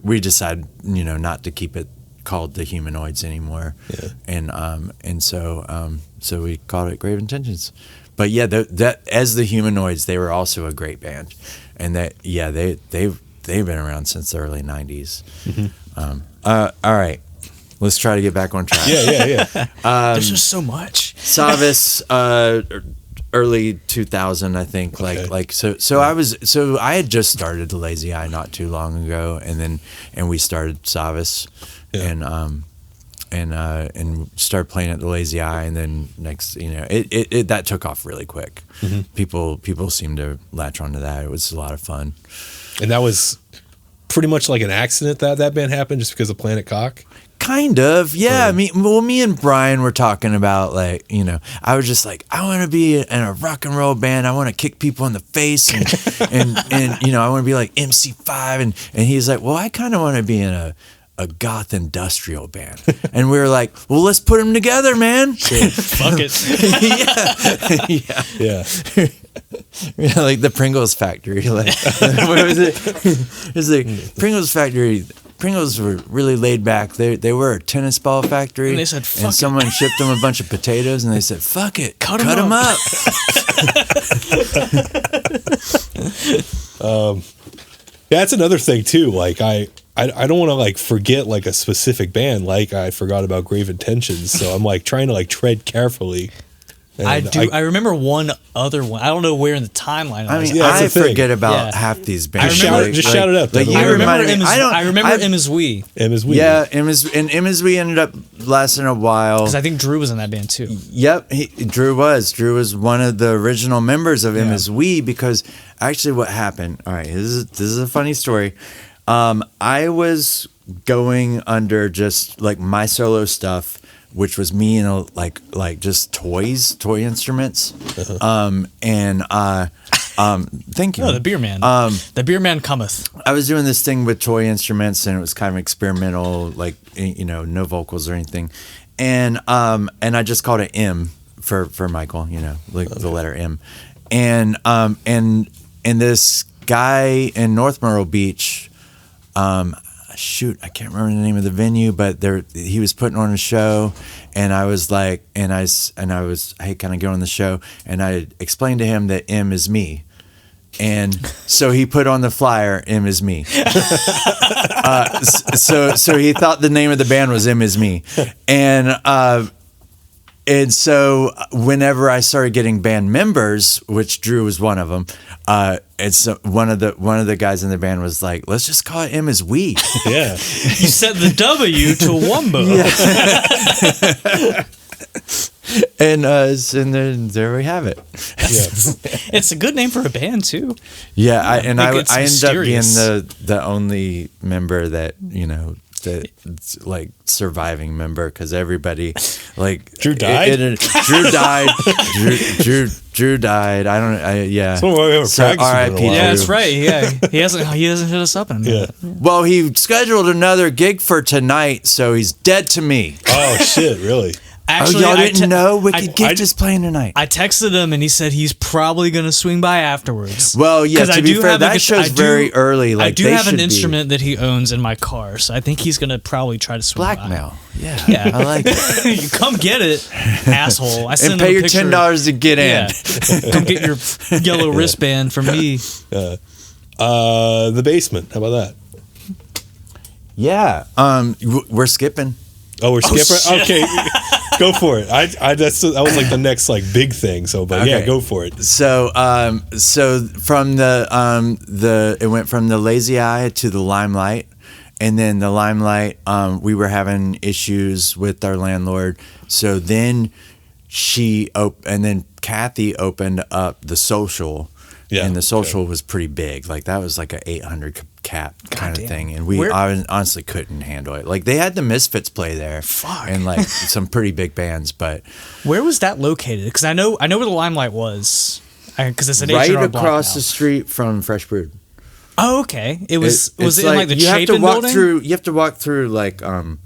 we decided not to keep it called the Humanoids anymore. Yeah. And so we called it Grave Intentions. But yeah, that as the Humanoids, they were also a great band, and they've been around since the early '90s. Mm-hmm. All right, let's try to get back on track. Yeah. There's just so much. Savis, early 2000, I think. Okay. I had just started the Lazy Eye not too long ago, and we started Savis, Yeah. and started playing at the Lazy Eye, and then next, it that took off really quick. Mm-hmm. People seemed to latch onto that. It was a lot of fun. And that was pretty much like an accident that band happened just because of Planet Cock. Kind of, yeah. Me and Brian were talking about I was just like, I want to be in a rock and roll band. I want to kick people in the face, and I want to be like MC5, and he's like, well, I kind of want to be in a goth industrial band, and we were like, well, let's put them together, man. Fuck it. Yeah. Like the Pringles factory. Like, what was it? It's like Pringles factory. Pringles were really laid back. They were a tennis ball factory. And they said, fuck and it. someone shipped them a bunch of potatoes, and they said, fuck it, Cut cut 'em them up. That's another thing too. Like I don't want to like forget like a specific band. Like I forgot about Grave Intentions, so I'm like trying to like tread carefully. And I remember one other one. I don't know where in the timeline. I mean, Yeah, that's I the thing. forget about Yeah. half these bands. Just shout it out. Like, though. you I remember reminded me- I remember M as We, M is we. Yeah, Emma's we ended up lasting a while. because I think Drew was in that band too. Yep, Drew was one of the original members of Emma's We, because actually what happened, all right, this is a funny story. I was going under just like my solo stuff, which was me and like just toy instruments. Thank you. Oh, the Beer Man. The Beer Man cometh. I was doing this thing with toy instruments, and it was kind of experimental, like, you know, no vocals or anything. And I just called it M for Michael, you know, like the letter M. And this guy in North Myrtle Beach, shoot, I can't remember the name of the venue, but he was putting on a show, and I was like, I hate kind of going on the show, and I explained to him that M is me. And so he put on the flyer, M is me. So he thought the name of the band was M is me. And so whenever I started getting band members, which Drew was one of them, one of the guys in the band was like, let's just call it M as we. Yeah. You set the W to Wumbo. And then there we have it. Yeah. It's a good name for a band too. Yeah, I ended up mysterious. being the only member that, you know, that's like surviving member, because everybody like Drew died. Drew died. Drew died. Yeah. So we haven't So practiced with R.I.P. in a while. Yeah, that's Drew. right. Yeah, he hasn't hit us up in a minute. Yeah. Well, he scheduled another gig for tonight, so he's dead to me. Oh shit! Really? Actually, y'all I didn't know Wicked I- Gift is playing tonight. I texted him and he said he's probably going to swing by afterwards. Well, yeah, 'Cause I to be do fair, have that show's very early. Like, I do they have an should be- instrument that he owns in my car, so I think he's going to probably try to swing Blackmail. Yeah, Yeah. I like it. by. You come get it, asshole. I sent And him pay a your picture. $10 to get in. Yeah. Come get your yellow wristband from me. The basement. How about that? Yeah. We're skipping. Oh, we're skipping. shit. Okay, go for it. That was like the next like big thing. So, but yeah, Okay. go for it. So, from it went from the Lazy Eye to the Limelight, and then the Limelight, we were having issues with our landlord. So then and then Kathy opened up the Social. Yeah, and the Social was pretty big. Like, that was like a 800 cap kind of Goddamn. thing. And I honestly couldn't handle it. Like, they had the Misfits play there. Fuck. And like some pretty big bands, but Where was that located? Because I know where the Limelight was. Because it's an right H&R block across now. the street from Fresh Brewed. Oh, okay. Was It's it in like the you have to Chapin walk building? through. You have to walk through like a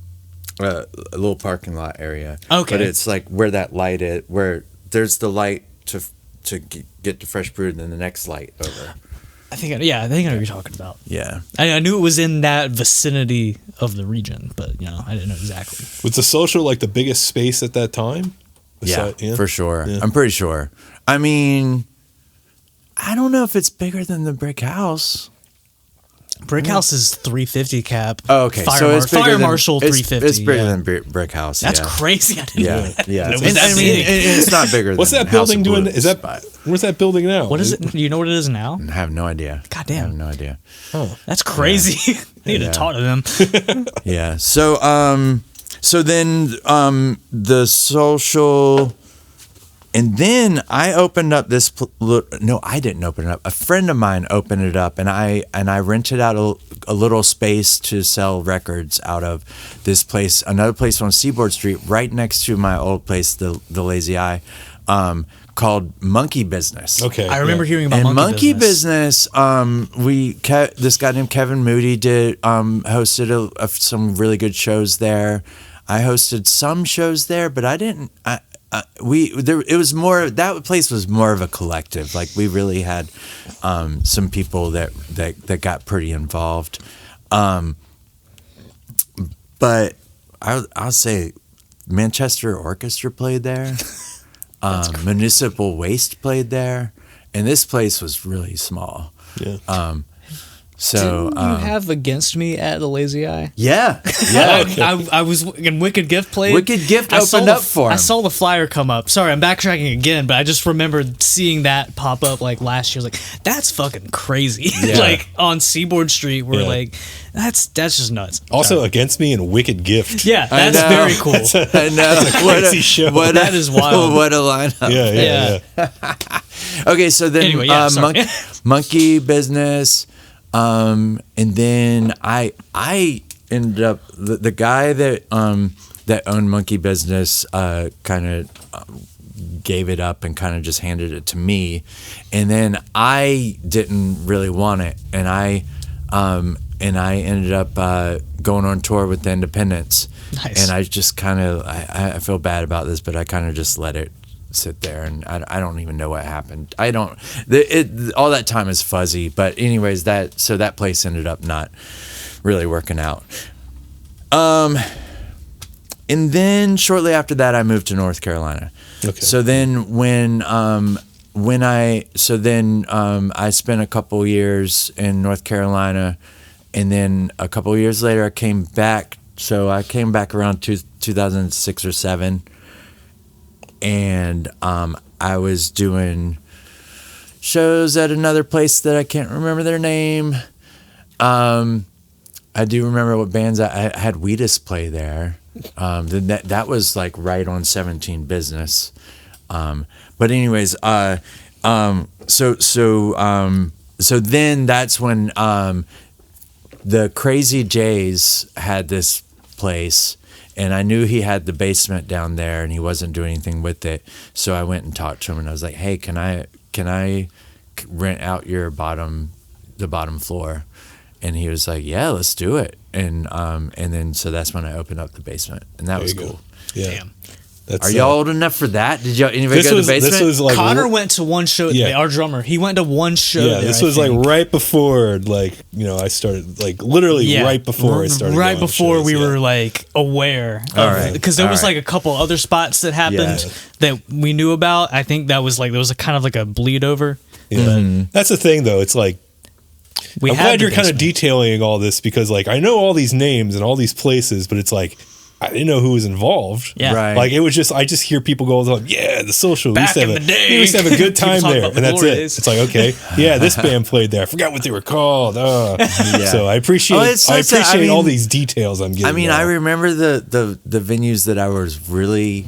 little parking lot area. Okay. but it's like where that light is. Where there's the light to get to Fresh Brewed, and then the next light over. I think I know what you're talking about. Yeah. I knew it was in that vicinity of the region, but I didn't know exactly. Was the Social like the biggest space at that time? Yeah, for sure. Yeah. I'm pretty sure. I mean, I don't know if it's bigger than the Brick House. Brick House is 350 cap. Oh, okay. Fire, it's bigger Fire than, Marshal it's- 350. It's bigger yeah. than Brick House. That's yeah. crazy. I didn't know Yeah, that. yeah. It was And, that I mean, big. it's not bigger. What's than that House building of doing? Blues, Is that but where's that building now? What is it? Do you know what it is now? I have no idea. Goddamn. I have no idea. That's crazy. I need Yeah. to talk to them. Yeah. So then the Social, and then I opened up this. No, I didn't open it up. A friend of mine opened it up, and I rented out a little space to sell records out of this place, another place on Seaboard Street, right next to my old place, the Lazy Eye, called Monkey Business. Okay, I remember yeah. hearing about And Monkey Business. this guy named Kevin Moody hosted some really good shows there. I hosted some shows there, but I didn't. It was more, that place was more of a collective. Like, we really had some people that got pretty involved. But I'll say Manchester Orchestra played there. Municipal Waste played there, and this place was really small. Yeah. So didn't you have Against Me at the Lazy Eye? Yeah. I was in Wicked Gift played. Wicked Gift opened up for him. I saw the flyer come up. Sorry, I'm backtracking again, but I just remembered seeing that pop up like last year. Like, that's fucking crazy. Yeah. Like on Seaboard Street, we're like, that's just nuts. Also, Sorry. Against Me and Wicked Gift. Yeah, that's very cool. I know. That's a crazy show. That is wild. What a lineup. Yeah. Okay, so then Anyway, Monkey Business. And then I ended up the guy that owned Monkey Business kind of gave it up and kind of just handed it to me, and then I didn't really want it, and I ended up going on tour with the Independents. Nice. And I just kind of I feel bad about this, but I kind of just let it sit there, and I don't even know what happened. All that time is fuzzy, but anyways, that place ended up not really working out. And then shortly after that, I moved to North Carolina. Okay. So then I spent a couple years in North Carolina, and then a couple years later I came back. So I came back around 2006 or 7. And I was doing shows at another place that I can't remember their name. I do remember what bands I had Wheatus play there. That was like right on 17 Business. But anyways, so then that's when the Crazy Jays had this place. And I knew he had the basement down there, and he wasn't doing anything with it. So I went and talked to him, and I was like, "Hey, can I rent out the bottom floor?" And he was like, "Yeah, let's do it." And then so that's when I opened up the basement, and that was cool. Yeah. Damn. Are y'all old enough for that? Did anybody go to the basement? This was like Connor went to one show. Yeah. Our drummer, he went to one show. Yeah, there, this I was think. like right before, I started, literally right before I started. Right going to before shows, we were like aware. All right. Because there was like a couple other spots that happened that we knew about. I think that was like, there was a kind of like a bleed over. Yeah. That's the thing, though. It's like, I'm glad you're kind of detailing all this, because like I know all these names and all these places, but it's like I didn't know who was involved. Yeah. Right. Like it was just, I just hear people go like, yeah, the social. Back in the day. We used to have a good time People talk there, about and the that's it. days. It's like, okay, yeah, this band played there. I forgot what they were called. So I appreciate all these details I'm getting. I mean, now. I remember the venues that I was really,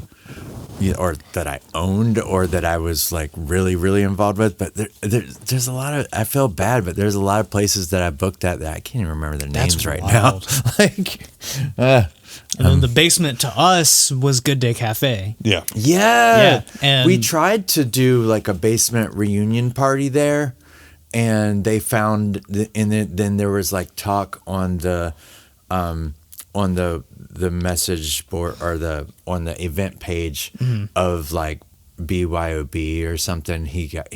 or that I owned, or that I was like really, really involved with. But there's a lot of, I feel bad, but there's a lot of places that I booked at that I can't even remember their names right now. Like, and then the basement to us was Good Day Cafe. Yeah. And we tried to do like a basement reunion party there, and they found, then there was like talk on the message board, or on the event page of like BYOB or something. He got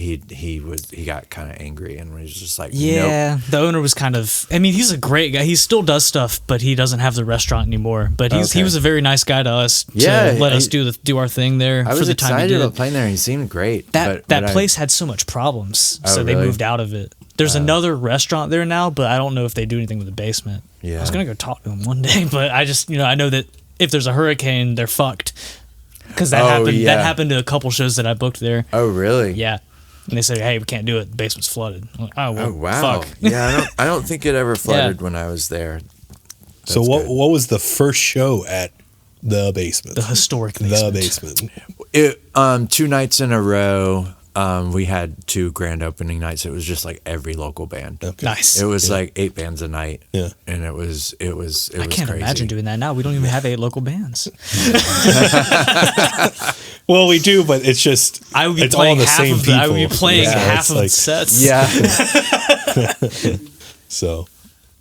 kind of angry and was just like, nope. The owner was kind of, I mean, he's a great guy. He still does stuff, but he doesn't have the restaurant anymore. But he was a very nice guy to us to let us do our thing there. I was for the time excited he did. about playing there. He seemed great. That place had so much problems, so they really? moved out of it. There's another restaurant there now, but I don't know if they do anything with the basement. Yeah. I was gonna go talk to him one day, but I just, I know that if there's a hurricane, they're fucked. Because that happened. Yeah. That happened to a couple shows that I booked there. Oh, really? Yeah. And they said, "Hey, we can't do it. The basement's flooded." I'm like, oh, well, Oh, wow. fuck. Yeah, I don't think it ever flooded when I was there. So what was the first show at the basement? The historic basement. The basement. It 2 nights in a row. We had 2 grand opening nights. It was just like every local band. Okay. Nice. It was like 8 bands a night. Yeah. And it was I can't crazy. imagine doing that now. We don't even have 8 local bands. Well, we do, but it's just I would be it's playing all the half same of people. I would be playing half it's of the sets. Yeah. So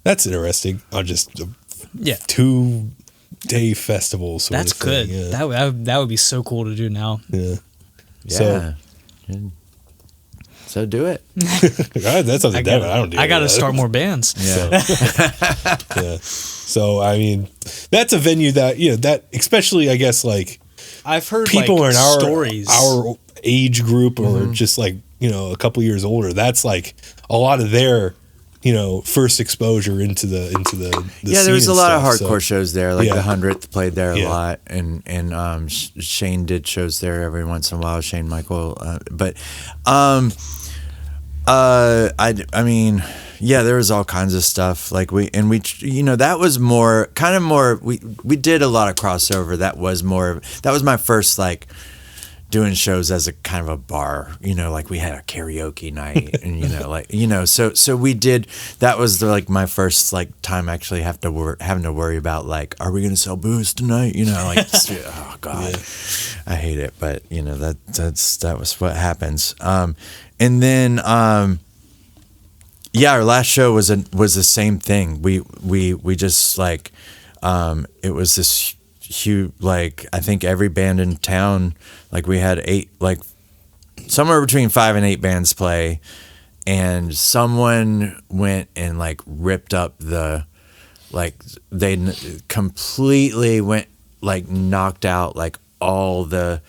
that's interesting. On just 2-day festival sort That's of thing. good. Yeah. That would be so cool to do now. Yeah. Yeah. So So do it. That's up to Devin. I don't do. I got to start more bands. Yeah. Yeah. So I mean, that's a venue that that especially I guess like I've heard people like in our stories. our age group or just like a couple years older. That's like a lot of their first exposure into the yeah. There was a lot of hardcore shows there. Like the 100th played there a Yeah. lot, and Shane did shows there every once in a while. Shane Michael, I mean, yeah, there was all kinds of stuff. Like that was more we did a lot of crossover. That was my first like doing shows as a kind of a bar, like we had a karaoke night and so we did, that was like my first like time actually having to worry about like, are we going to sell booze tonight? Like, oh God, I hate it. But that was what happens. And then, our last show was the same thing. We just like, it was this huge, like, I think every band in town, like we had 8, like somewhere between 5 and 8 bands play, and someone went and like ripped up they completely went, like knocked out like all the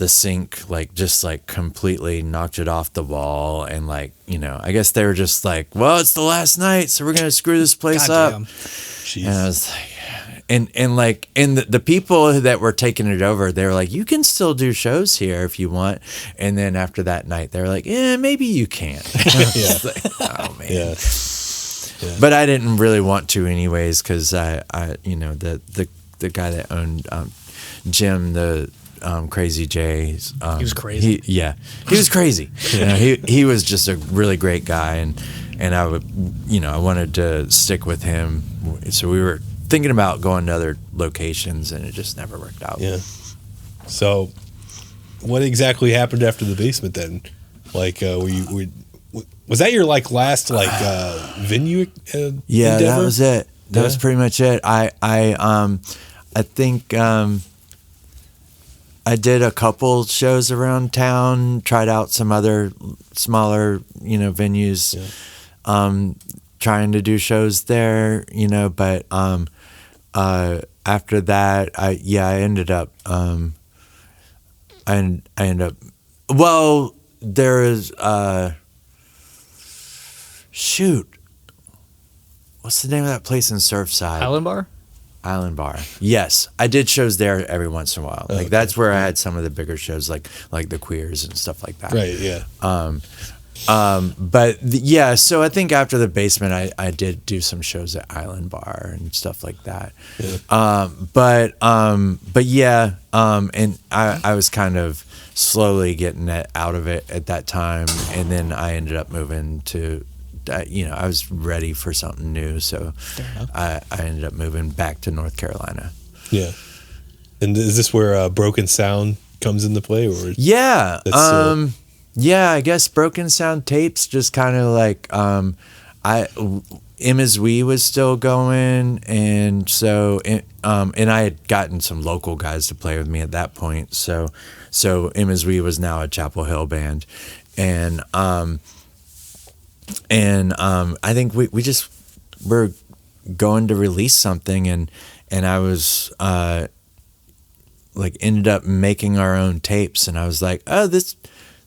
sink, like just like completely knocked it off the wall, and like I guess they were just like, well, it's the last night, so we're gonna screw this place up. Jeez. And I was like, and the people that were taking it over, they were like, you can still do shows here if you want. And then after that night, they were like, maybe you can't. Yeah. Like, oh man. Yeah. But I didn't really want to anyways, because the guy that owned Jim, the Crazy J, He was crazy. He was crazy. He was just a really great guy, and I would, I wanted to stick with him. So we were thinking about going to other locations, and it just never worked out. Yeah. So, what exactly happened after the basement then? Like, was that your like last like venue? Yeah, endeavor? that was it. That was pretty much it. I think I did a couple shows around town, tried out some other smaller, venues, trying to do shows there, but after that, I ended up, well, there is, shoot, what's the name of that place in Surfside? Island Bar. Yes, I did shows there every once in a while. Like that's where I had some of the bigger shows, like the Queers and stuff like that. Right. Yeah. So I think after the basement, I did do some shows at Island Bar and stuff like that. Yeah. And I was kind of slowly getting out of it at that time, and then I ended up moving to. I was ready for something new, so I ended up moving back to North Carolina. Yeah. And is this where Broken Sound comes into play? Or yeah. I guess Broken Sound Tapes just kind of like Emma's We was still going, and so and I had gotten some local guys to play with me at that point. So Emma's We was now a Chapel Hill band, and I think we just were going to release something, and I was like ended up making our own tapes, and I was like, oh, this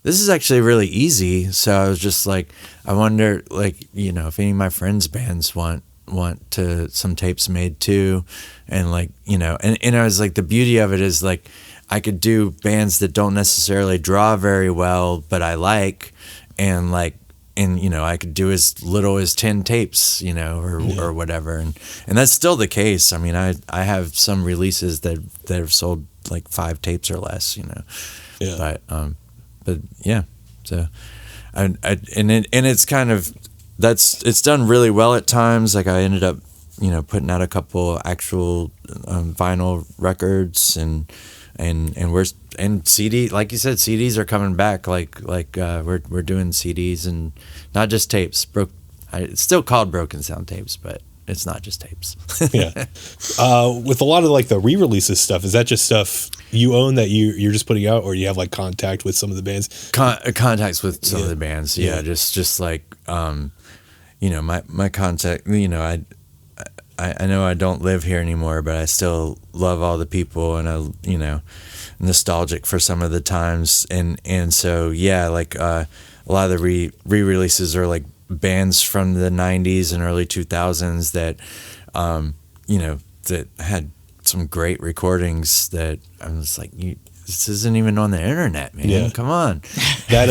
is actually really easy. So I was just like, I wonder, like, if any of my friends' bands want some tapes made too, and like, and I was like, the beauty of it is like I could do bands that don't necessarily draw very well, but I like, and like. And, I could do as little as 10 tapes, or whatever. And that's still the case. I mean, I have some releases that have sold like 5 tapes or less, Yeah. But yeah. So, and it's kind of, it's done really well at times. Like I ended up, putting out a couple actual vinyl records, and CD, like you said, CDs are coming back. Like we're doing CDs and not just tapes. It's still called Broken Sound Tapes, but it's not just tapes. Yeah. With a lot of like the re-releases stuff, is that just stuff you own that you're just putting out, or you have like contact with some of the bands? Contacts with some of the bands. Yeah. Just like, my contact, I know I don't live here anymore, but I still love all the people, and nostalgic for some of the times. And so, like, a lot of the re-releases are like bands from the 90s and early 2000s that, that had some great recordings that I was like, this isn't even on the internet, man. Yeah. Come on. That,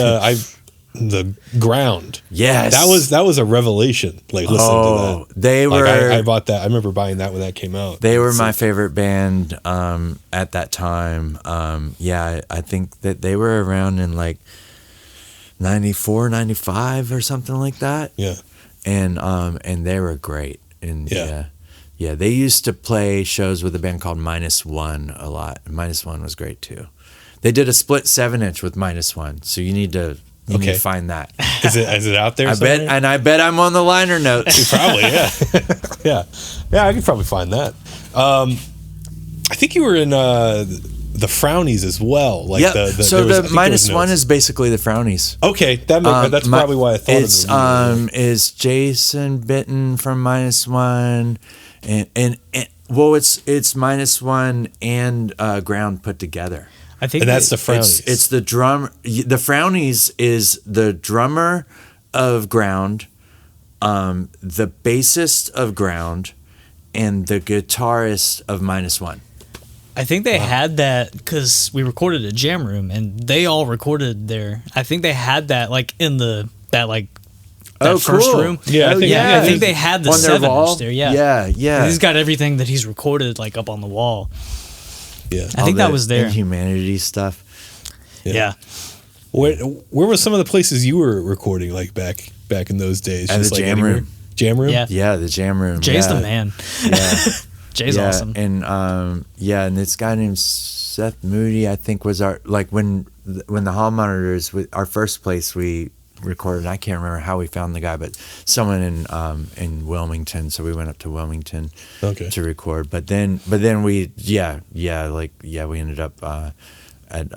the Ground. Yes. That was a revelation. Like, listening to that. They were. Like, I bought that. I remember buying that when that came out. They were my favorite band at that time. I think that they were around in like 94, 95 or something like that. Yeah. And they were great. And they used to play shows with a band called -1 a lot. -1 was great too. They did a split 7-inch with -1, so you need to find that. Is it out there? I bet I'm on the liner notes. Probably, yeah. I could probably find that. I think you were in the Frownies as well. Like, so the -1 is basically the Frownies. Okay, that's probably why I thought it's is Jason Bitten from -1, and it's -1 and Ground put together. I think that's the Frownies. It's the drum. The Frownies is the drummer of Ground, the bassist of Ground, and the guitarist of -1. I think they had that because we recorded at Jam Room, and they all recorded there. I think they had that like in that first room. Yeah, I think they had the 7-inch there. Yeah. He's got everything that he's recorded like up on the wall. Yeah, I think that was there. Inhumanity stuff. Yeah. Where were some of the places you were recording like back in those days? At the Jam Room. Jam Room? Yeah, the Jam Room. Jay's the man. Yeah. Jay's awesome. And and this guy named Seth Moody, I think, was our, like, when the Hall Monitors, our first place we recorded. I can't remember how we found the guy, but someone in Wilmington. So we went up to Wilmington to record. But then we we ended up at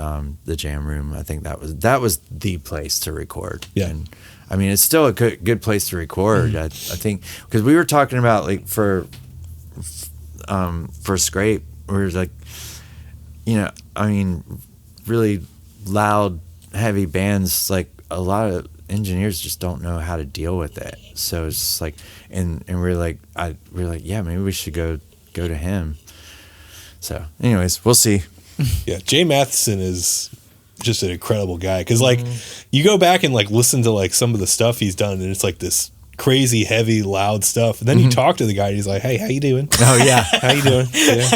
the Jam Room. I think that was the place to record. Yeah. And I mean, it's still a good place to record. I think, because we were talking about, like, for Scrape, we were like, I mean, really loud, heavy bands, like, a lot of engineers just don't know how to deal with it. So it's just like, and we're like, yeah, maybe we should go to him. So anyways, we'll see. Yeah. Jay Matheson is just an incredible guy. Cause like you go back and like listen to like some of the stuff he's done, and it's like this crazy, heavy, loud stuff. And then you talk to the guy, and he's like, "Hey, how you doing? Oh yeah, how you doing? Yeah.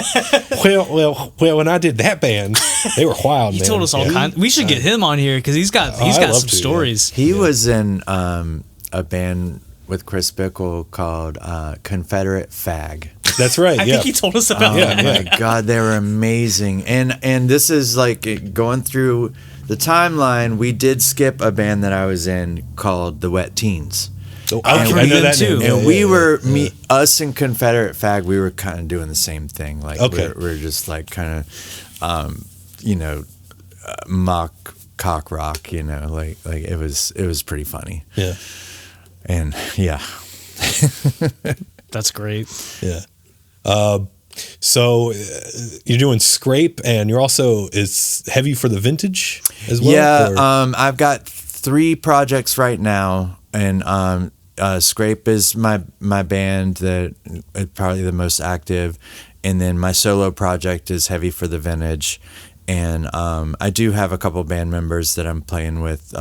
Well. When I did that band, they were wild. He told us all kinds. We should get him on here because he's got some stories. Yeah. He was in a band with Chris Bickle called Confederate Fag. That's right. I think he told us about that. Oh my God, they were amazing. And this is like going through the timeline. We did skip a band that I was in called the Wet Teens. So I know that too. And we were us and Confederate Fag. We were kind of doing the same thing. Like we're just like kind of, mock cock rock. Like it was pretty funny. Yeah. And yeah. That's great. Yeah. So you're doing Scrape, and you're also, it's Heavy for the Vintage as well? Yeah. I've got 3 projects right now, and Scrape is my band that is probably the most active, and then my solo project is Heavy for the Vintage. And I do have a couple band members that I'm playing with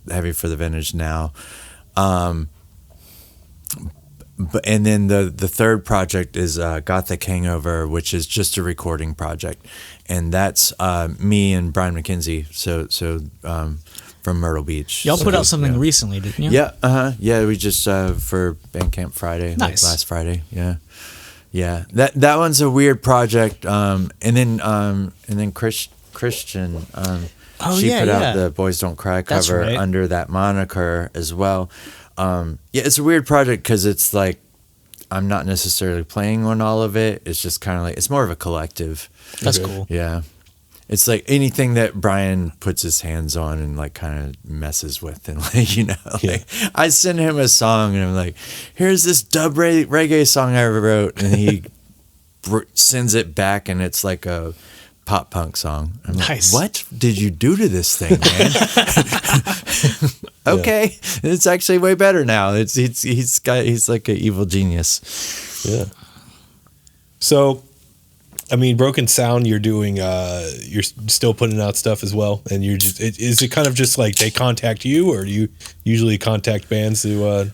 Heavy for the Vintage now. And then the third project is Gothic Hangover, which is just a recording project, and that's me and Brian McKenzie. So from Myrtle Beach. Y'all put out something recently, didn't you? Yeah, yeah. We just for Bandcamp Friday, nice. Like last Friday. Yeah. That one's a weird project. And then Christian. She put out the Boys Don't Cry cover under that moniker as well. It's a weird project because it's like I'm not necessarily playing on all of it. It's just kind of like, it's more of a collective. That's cool. Yeah. it's like anything that Brian puts his hands on and like kind of messes with, and like, you know, like I send him a song and I'm like, here's this dub reggae song I wrote, and he sends it back and it's like a pop punk song. I'm Nice. like, what did you do to this thing, man? Okay, it's actually way better now. He's like an evil genius. Yeah. So, I mean, Broken Sound, you're doing, you're still putting out stuff as well, and you're just, is it kind of just like they contact you, or do you usually contact bands to,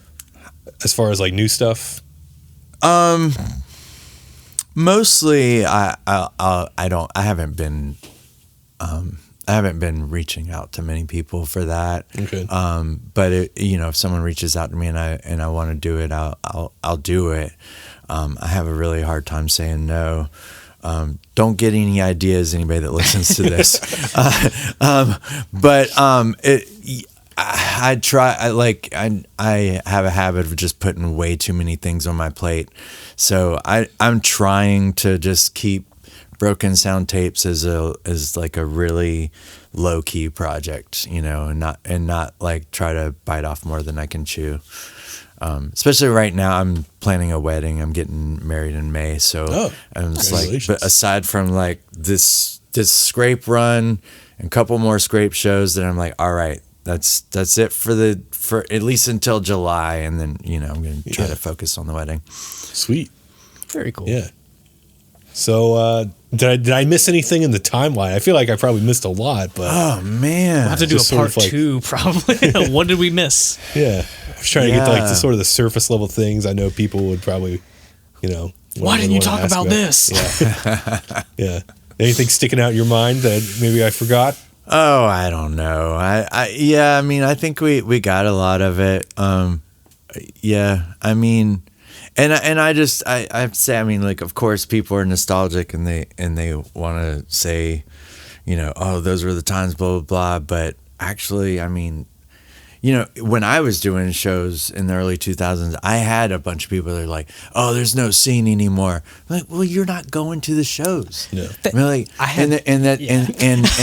as far as like new stuff? Mostly, I haven't been reaching out to many people for that. Okay. But if someone reaches out to me and I want to do it, I'll do it. I have a really hard time saying no. Don't get any ideas, anybody that listens to this. I try. I have a habit of just putting way too many things on my plate, so I'm trying to just keep Broken Sound Tapes as like a really low key project, and not like try to bite off more than I can chew. Especially right now, I'm planning a wedding. I'm getting married in May, so I'm just like, but aside from like this scrape run and a couple more scrape shows, that I'm like, all right, that's it for at least until July, and then I'm going to try to focus on the wedding. Sweet, very cool. Yeah. So did I miss anything in the timeline? I feel like I probably missed a lot, but oh man, we'll have to do a part 2 probably. What did we miss? Yeah, I was trying to get to like the sort of the surface level things. I know people would probably, why didn't you talk about this? Yeah. Yeah. Anything sticking out in your mind that maybe I forgot? Oh, I don't know. I mean, I think we got a lot of it. Yeah, I mean. And I have to say, I mean, like, of course, people are nostalgic and they want to say, oh, those were the times, blah, blah, blah. But actually, I mean, when I was doing shows in the early 2000s, I had a bunch of people that are like, oh, there's no scene anymore. I'm like, well, you're not going to the shows. No. I mean, like, and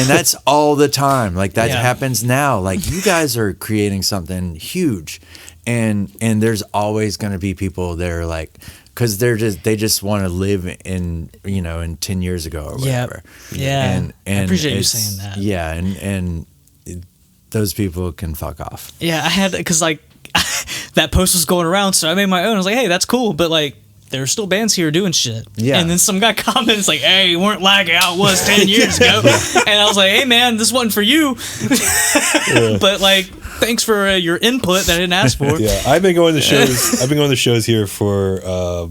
that's all the time. Like, that happens now. Like, you guys are creating something huge. And there's always going to be people that are like, because they just want to live in 10 years ago or whatever. Yeah. And I appreciate you saying that. Yeah, and those people can fuck off. Yeah, I had, because like that post was going around, so I made my own. I was like, hey, that's cool, but like, there are still bands here doing shit. Yeah. And then some guy comments like, hey, you weren't like how it was 10 years ago. And I was like, hey, man, this wasn't for you. But like, thanks for your input that I didn't ask for. Yeah, I've been going to shows. I've been going to shows here for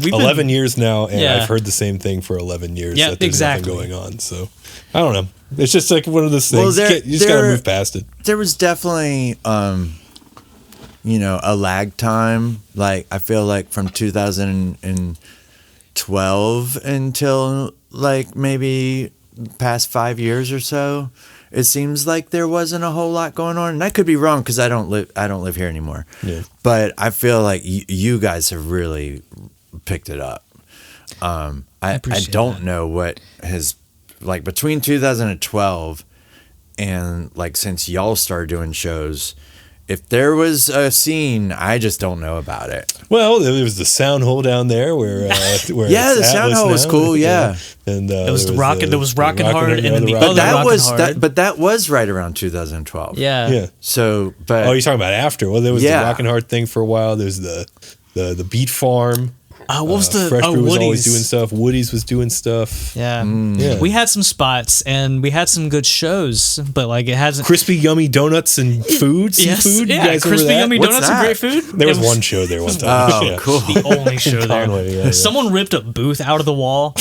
we've 11 years now, and I've heard the same thing for 11 years. Yeah, that there's exactly. nothing going on. So I don't know. It's just like one of those things. You just gotta move past it. There was definitely a lag time. Like, I feel like from 2012 until like maybe past 5 years or so, it seems like there wasn't a whole lot going on. And I could be wrong because I don't live here anymore. Yeah. But I feel like you guys have really picked it up. I don't know what has, like, between 2012 and like since y'all started doing shows, if there was a scene, I just don't know about it. Well, there was the sound hole down there where the sound hole was cool. Yeah, and it was the rocket. There was Rockin' Hard, and then the other but that was right around 2012. Yeah. So, but you're talking about after? Well, there was the Rockin' Hard thing for a while. There's the Beat Farm. What was the Fresh Brew was Woody's. Always doing stuff. Woody's was doing stuff. Yeah. We had some spots and we had some good shows, but like it hasn't. Crispy Yummy Donuts and food, seafood. Yeah, you guys Crispy Yummy What's Donuts that? and great food. There was one show there one time. Oh, cool. The only show there. Conway, Someone ripped a booth out of the wall,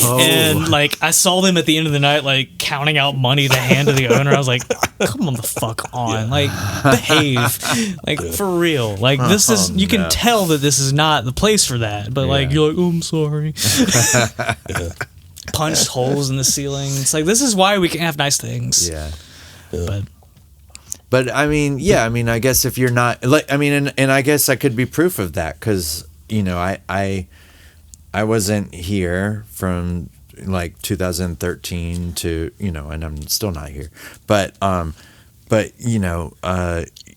and like I saw them at the end of the night, like counting out money to hand to the owner. I was like, "Come on, the fuck on, like behave, like for real. Like this is you can tell that this is not the place for that, but like you're like, oh, I'm sorry." Punched holes in the ceiling. It's like, this is why we can have nice things. Yeah. But I mean, yeah, I mean, I guess if you're not like, I mean, and I guess I could be proof of that because I wasn't here from like 2013 to, you know, and I'm still not here, but you know,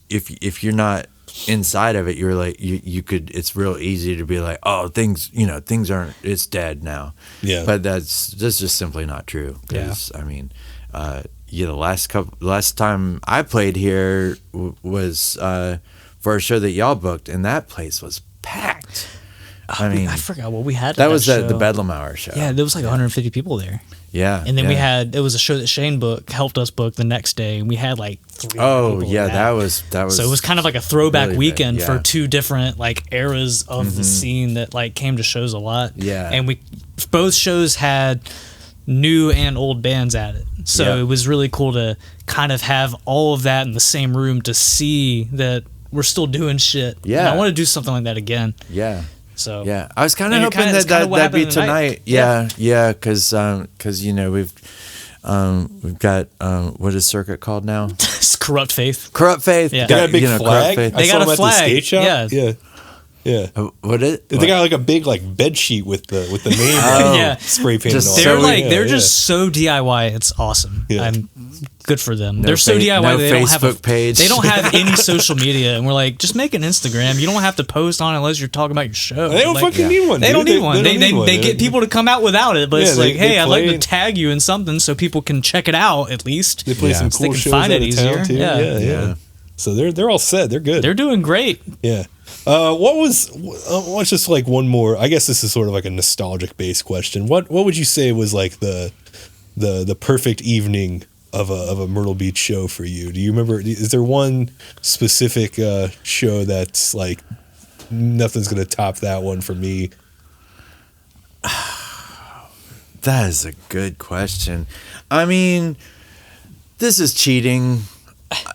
if you're not inside of it, you're like, you could, it's real easy to be like, oh, things aren't, it's dead now. Yeah. But that's just simply not true. Because I mean, the last time I played here was for a show that y'all booked, and that place was packed. I mean, I forgot what we had. That was show. the Bedlam Hour show. Yeah, there was like 150 people there. Yeah, and then we had, it was a show that Shane helped us book the next day, and we had like 300 people yeah, that was so it was kind of like a throwback really weekend big, for two different like eras of the scene that like came to shows a lot. Yeah, and both shows had new and old bands at it, so it was really cool to kind of have all of that in the same room to see that we're still doing shit. Yeah, and I want to do something like that again. Yeah. So yeah, I was kind of hoping that'd be tonight. Yeah, because you know we've got what is Circuit called now? It's Corrupt Faith. Corrupt Faith. Yeah. They got a big flag. They got a flag. At the skate shop. Yeah. Yeah. They got like a big like bed sheet with the name spray painted just on. They're it. like they're just so DIY. It's awesome. Yeah. I'm good for them. No they're so DIY. no they Facebook don't have page. They don't have any social media, and we're like, just make an Instagram. You don't have to post on it unless you're talking about your show. They don't fucking need one. They don't need one. They don't need one. They get people to come out without it, but it's Yeah, like, hey, I'd like play- to tag you in something so people can check it out at least. They play some So they cool can shows find out it of town easier. too. Yeah. Yeah. So they're all set. They're good. They're doing great. Yeah. What's just like one more? I guess this is sort of like a nostalgic based question. What would you say was like the perfect evening of a Myrtle Beach show for you? Do you remember? Is there one specific show that's like nothing's gonna top that one for me? That is a good question. I mean, this is cheating.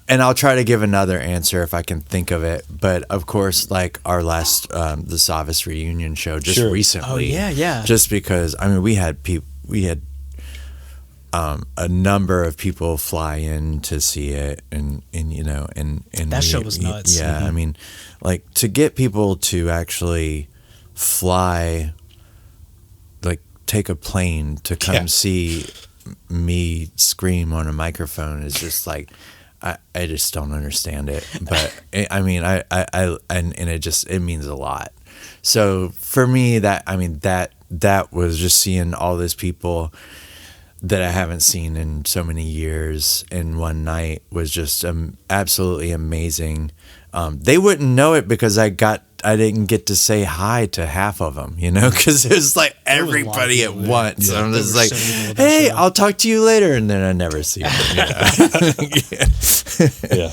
And I'll try to give another answer if I can think of it. But of course, like our last the Savas reunion show just recently. Oh yeah. Just because I mean we had a number of people fly in to see it, and you know and that show was nuts. Yeah, I mean, like to get people to actually fly, like take a plane to come see me scream on a microphone is just like. I just don't understand it, but I mean, and it means a lot. So for me, that was just seeing all these people that I haven't seen in so many years in one night was just absolutely amazing. They wouldn't know it because I didn't get to say hi to half of them, you know, because it was like everybody at once. Yeah, I'm just like, hey, I'll talk to you later. And then I never see them. Yeah.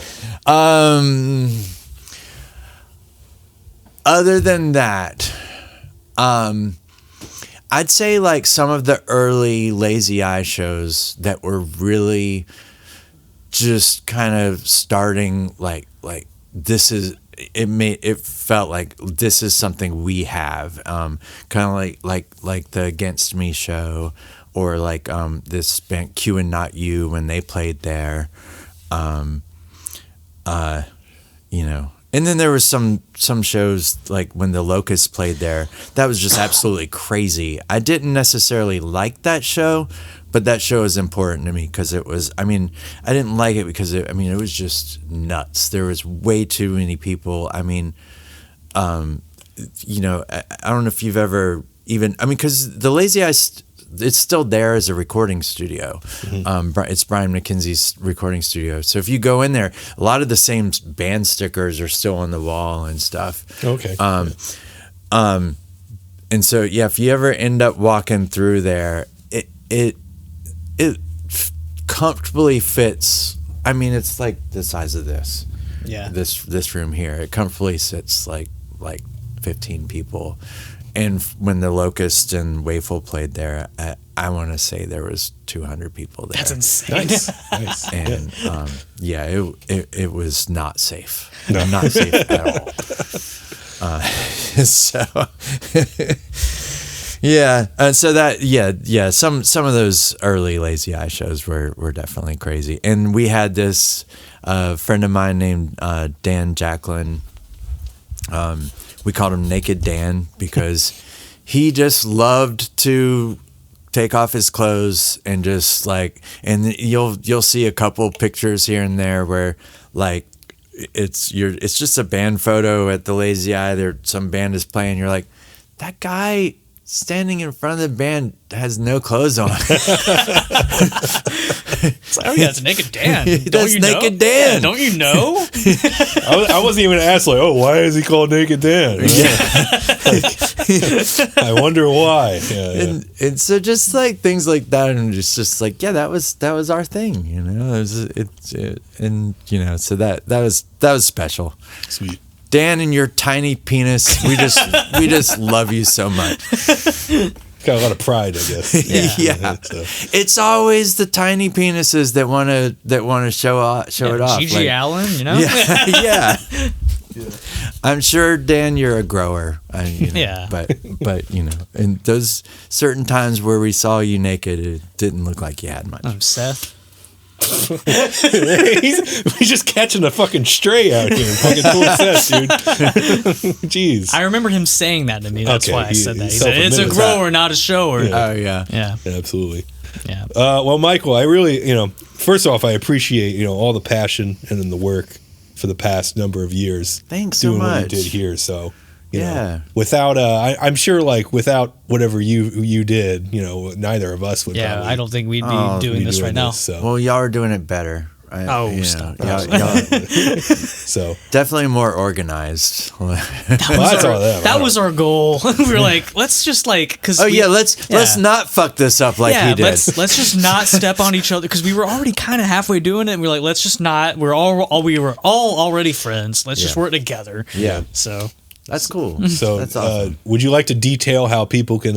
Other than that, I'd say like some of the early Lazy Eye shows that were really just kind of starting like this is it felt like this is something we have kind of like the Against Me show or like this band Q and Not You when they played there, you know. And then there was some shows like when the Locusts played there. That was just absolutely crazy. I didn't necessarily like that show, but that show is important to me because it was. I mean, I didn't like it because it was just nuts. There was way too many people. I mean, you know, I don't know if you've ever even. I mean, because the Lazy Eyes. It's still there as a recording studio. Mm-hmm. It's Brian McKenzie's recording studio. So if you go in there, a lot of the same band stickers are still on the wall and stuff. Okay. And so yeah, if you ever end up walking through there, it comfortably fits. I mean, it's like the size of this. Yeah. This room here, it comfortably sits like 15 people. And when the Locust and Wayful played there, I want to say there was 200 people there. That's insane. Nice. And it was not safe. No. Not safe at all. So yeah, so that some of those early Lazy Eye shows were definitely crazy. And we had this friend of mine named Dan Jacklin. We called him Naked Dan because he just loved to take off his clothes and just like, and you'll see a couple pictures here and there where like it's just a band photo at the Lazy Eye. Some band is playing. You're like, that guy standing in front of the band has no clothes on. It's like, oh yeah, it's Naked Dan. That's Naked Dan. Yeah, don't you know? I wasn't even asked like, oh, why is he called Naked Dan? I wonder why. Yeah. And so just like things like that, and just like, yeah, that was our thing, you know. And you know, so that was special. Sweet. Dan and your tiny penis, we just love you so much. Got a lot of pride, I guess. Yeah. It's always the tiny penises that want to show it off. Gigi like, Allen, you know? Yeah. I'm sure, Dan, you're a grower. Yeah. But you know, in those certain times where we saw you naked, it didn't look like you had much. Seth. He's just catching a fucking stray out here. Fucking cool Seth, dude. Jeez. I remember him saying that to me. That's why I said that. He said, self-admitted it's a grower, not a shower. Oh, yeah. Yeah. Absolutely. Yeah. Well, Michael, I really, first off, I appreciate, all the passion and then the work for the past number of years. Thanks so doing much. what you did here. So, you Yeah. know, without, I'm sure, like, without whatever you did, neither of us would. Yeah, probably I don't think we'd be doing this right now. So. Well, y'all are doing it better. Stop. Y'all So definitely more organized. That was our goal. We were like, let's just like, cause let's not fuck this up like he did. Let's just not step on each other, because we were already kind of halfway doing it. And we were like, let's just not. We were all already friends. Let's just work together. Yeah. So. That's cool. So, that's awesome. Would you like to detail how people can,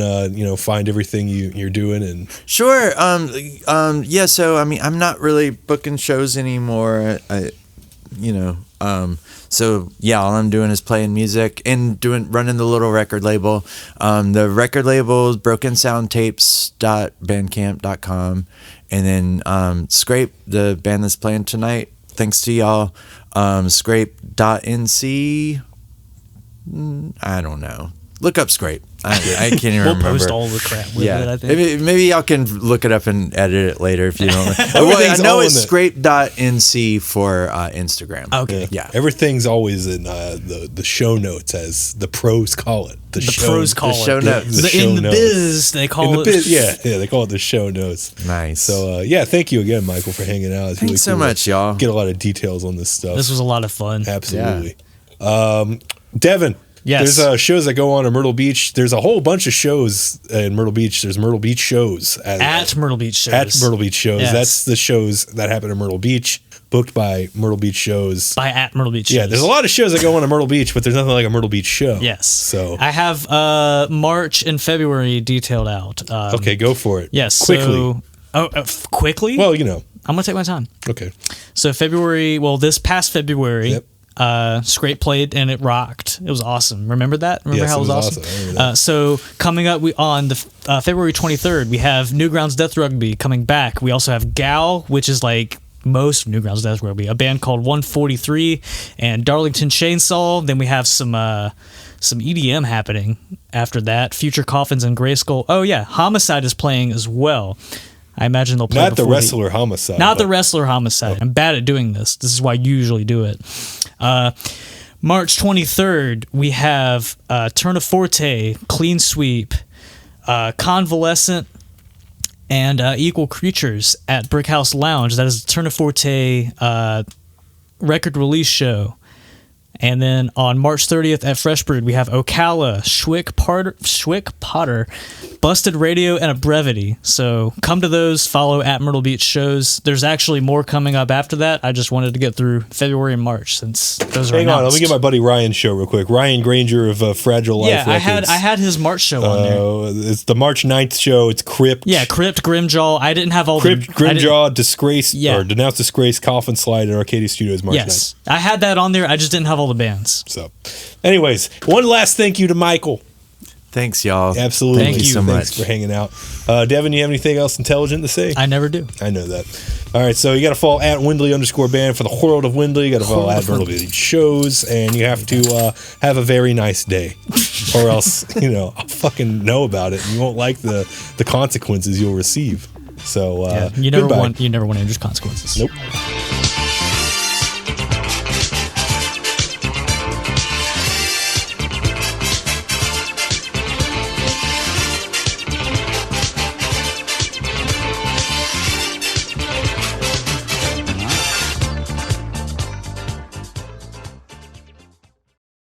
find everything you're doing? And sure. Yeah. So, I mean, I'm not really booking shows anymore. So yeah, all I'm doing is playing music and running the little record label. The record label is brokensoundtapes.bandcamp.com, and then Scrape, the band that's playing tonight. Thanks to y'all. Scrape.nc. I don't know. Look up Scrape. I can't even remember. We'll post all the crap with it, I think. Maybe y'all can look it up and edit it later if you don't. Well, I know it's scrape.nc for Instagram. Okay. Yeah. Everything's always in the show notes, as the pros call it. The pros call it. Show notes. In the biz, they call it. Yeah, they call it the show notes. Nice. So, thank you again, Michael, for hanging out. It's Thanks so cool much, y'all. Get a lot of details on this stuff. This was a lot of fun. Absolutely. Yeah. Devin. Yes. There's shows that go on in Myrtle Beach. There's a whole bunch of shows in Myrtle Beach. There's Myrtle Beach shows. At Myrtle Beach shows. At Myrtle Beach shows. Yes. That's the shows that happen in Myrtle Beach, booked by Myrtle Beach shows. By At Myrtle Beach shows. Yeah, there's a lot of shows that go on in Myrtle Beach, but there's nothing like a Myrtle Beach show. Yes. So I have March and February detailed out. Okay, go for it. Yes. Quickly. Quickly? Well, I'm going to take my time. Okay. So this past February, Yep. Scrape played and it rocked. It was awesome. Remember that? Remember Yes, how it was awesome. awesome? I remember that. So coming up on the February 23rd, we have Newgrounds Death Rugby coming back. We also have Gal, which is like most Newgrounds Death Rugby, a band called 143, and Darlington Chainsaw. Then we have some EDM happening after that. Future Coffins and Grayskull. Oh yeah, Homicide is playing as well. I imagine they'll play Not the wrestler Homicide. Not the wrestler Homicide. I'm bad at doing this. This is why I usually do it. March 23rd, we have Turna Forte, Clean Sweep, Convalescent, and Equal Creatures at Brick House Lounge. That is the Turna Forte record release show. And then on March 30th at Fresh Brewed, we have Ocala, Schwick Potter, Busted Radio, and a Brevity. So come to those, follow at Myrtle Beach shows. There's actually more coming up after that. I just wanted to get through February and March since those are Hang on, announced. let me get my buddy Ryan's show real quick. Ryan Granger of Fragile Life Records. I had his March show on there. It's the March 9th show. It's Crypt. Yeah, Crypt, Grimjaw. I didn't have all Crypt, the... Grimjaw, Disgrace, Yeah. or Denounce Disgrace, Coffin Slide, and Arcadia Studios March 9th. I had that on there. I just didn't have all the bands. So, anyways, one last thank you to Michael. Thanks, y'all. Absolutely. Thank you so Thanks much for hanging out. Devin, you have anything else intelligent to say? I never do. I know that. All right, so you got to follow at Windley_band for the world of Windley. You got to follow at Myrtle Beach shows, and you have to have a very nice day, or else I'll fucking know about it, and you won't like the consequences you'll receive. So You never goodbye. want Andrew's consequences. Nope.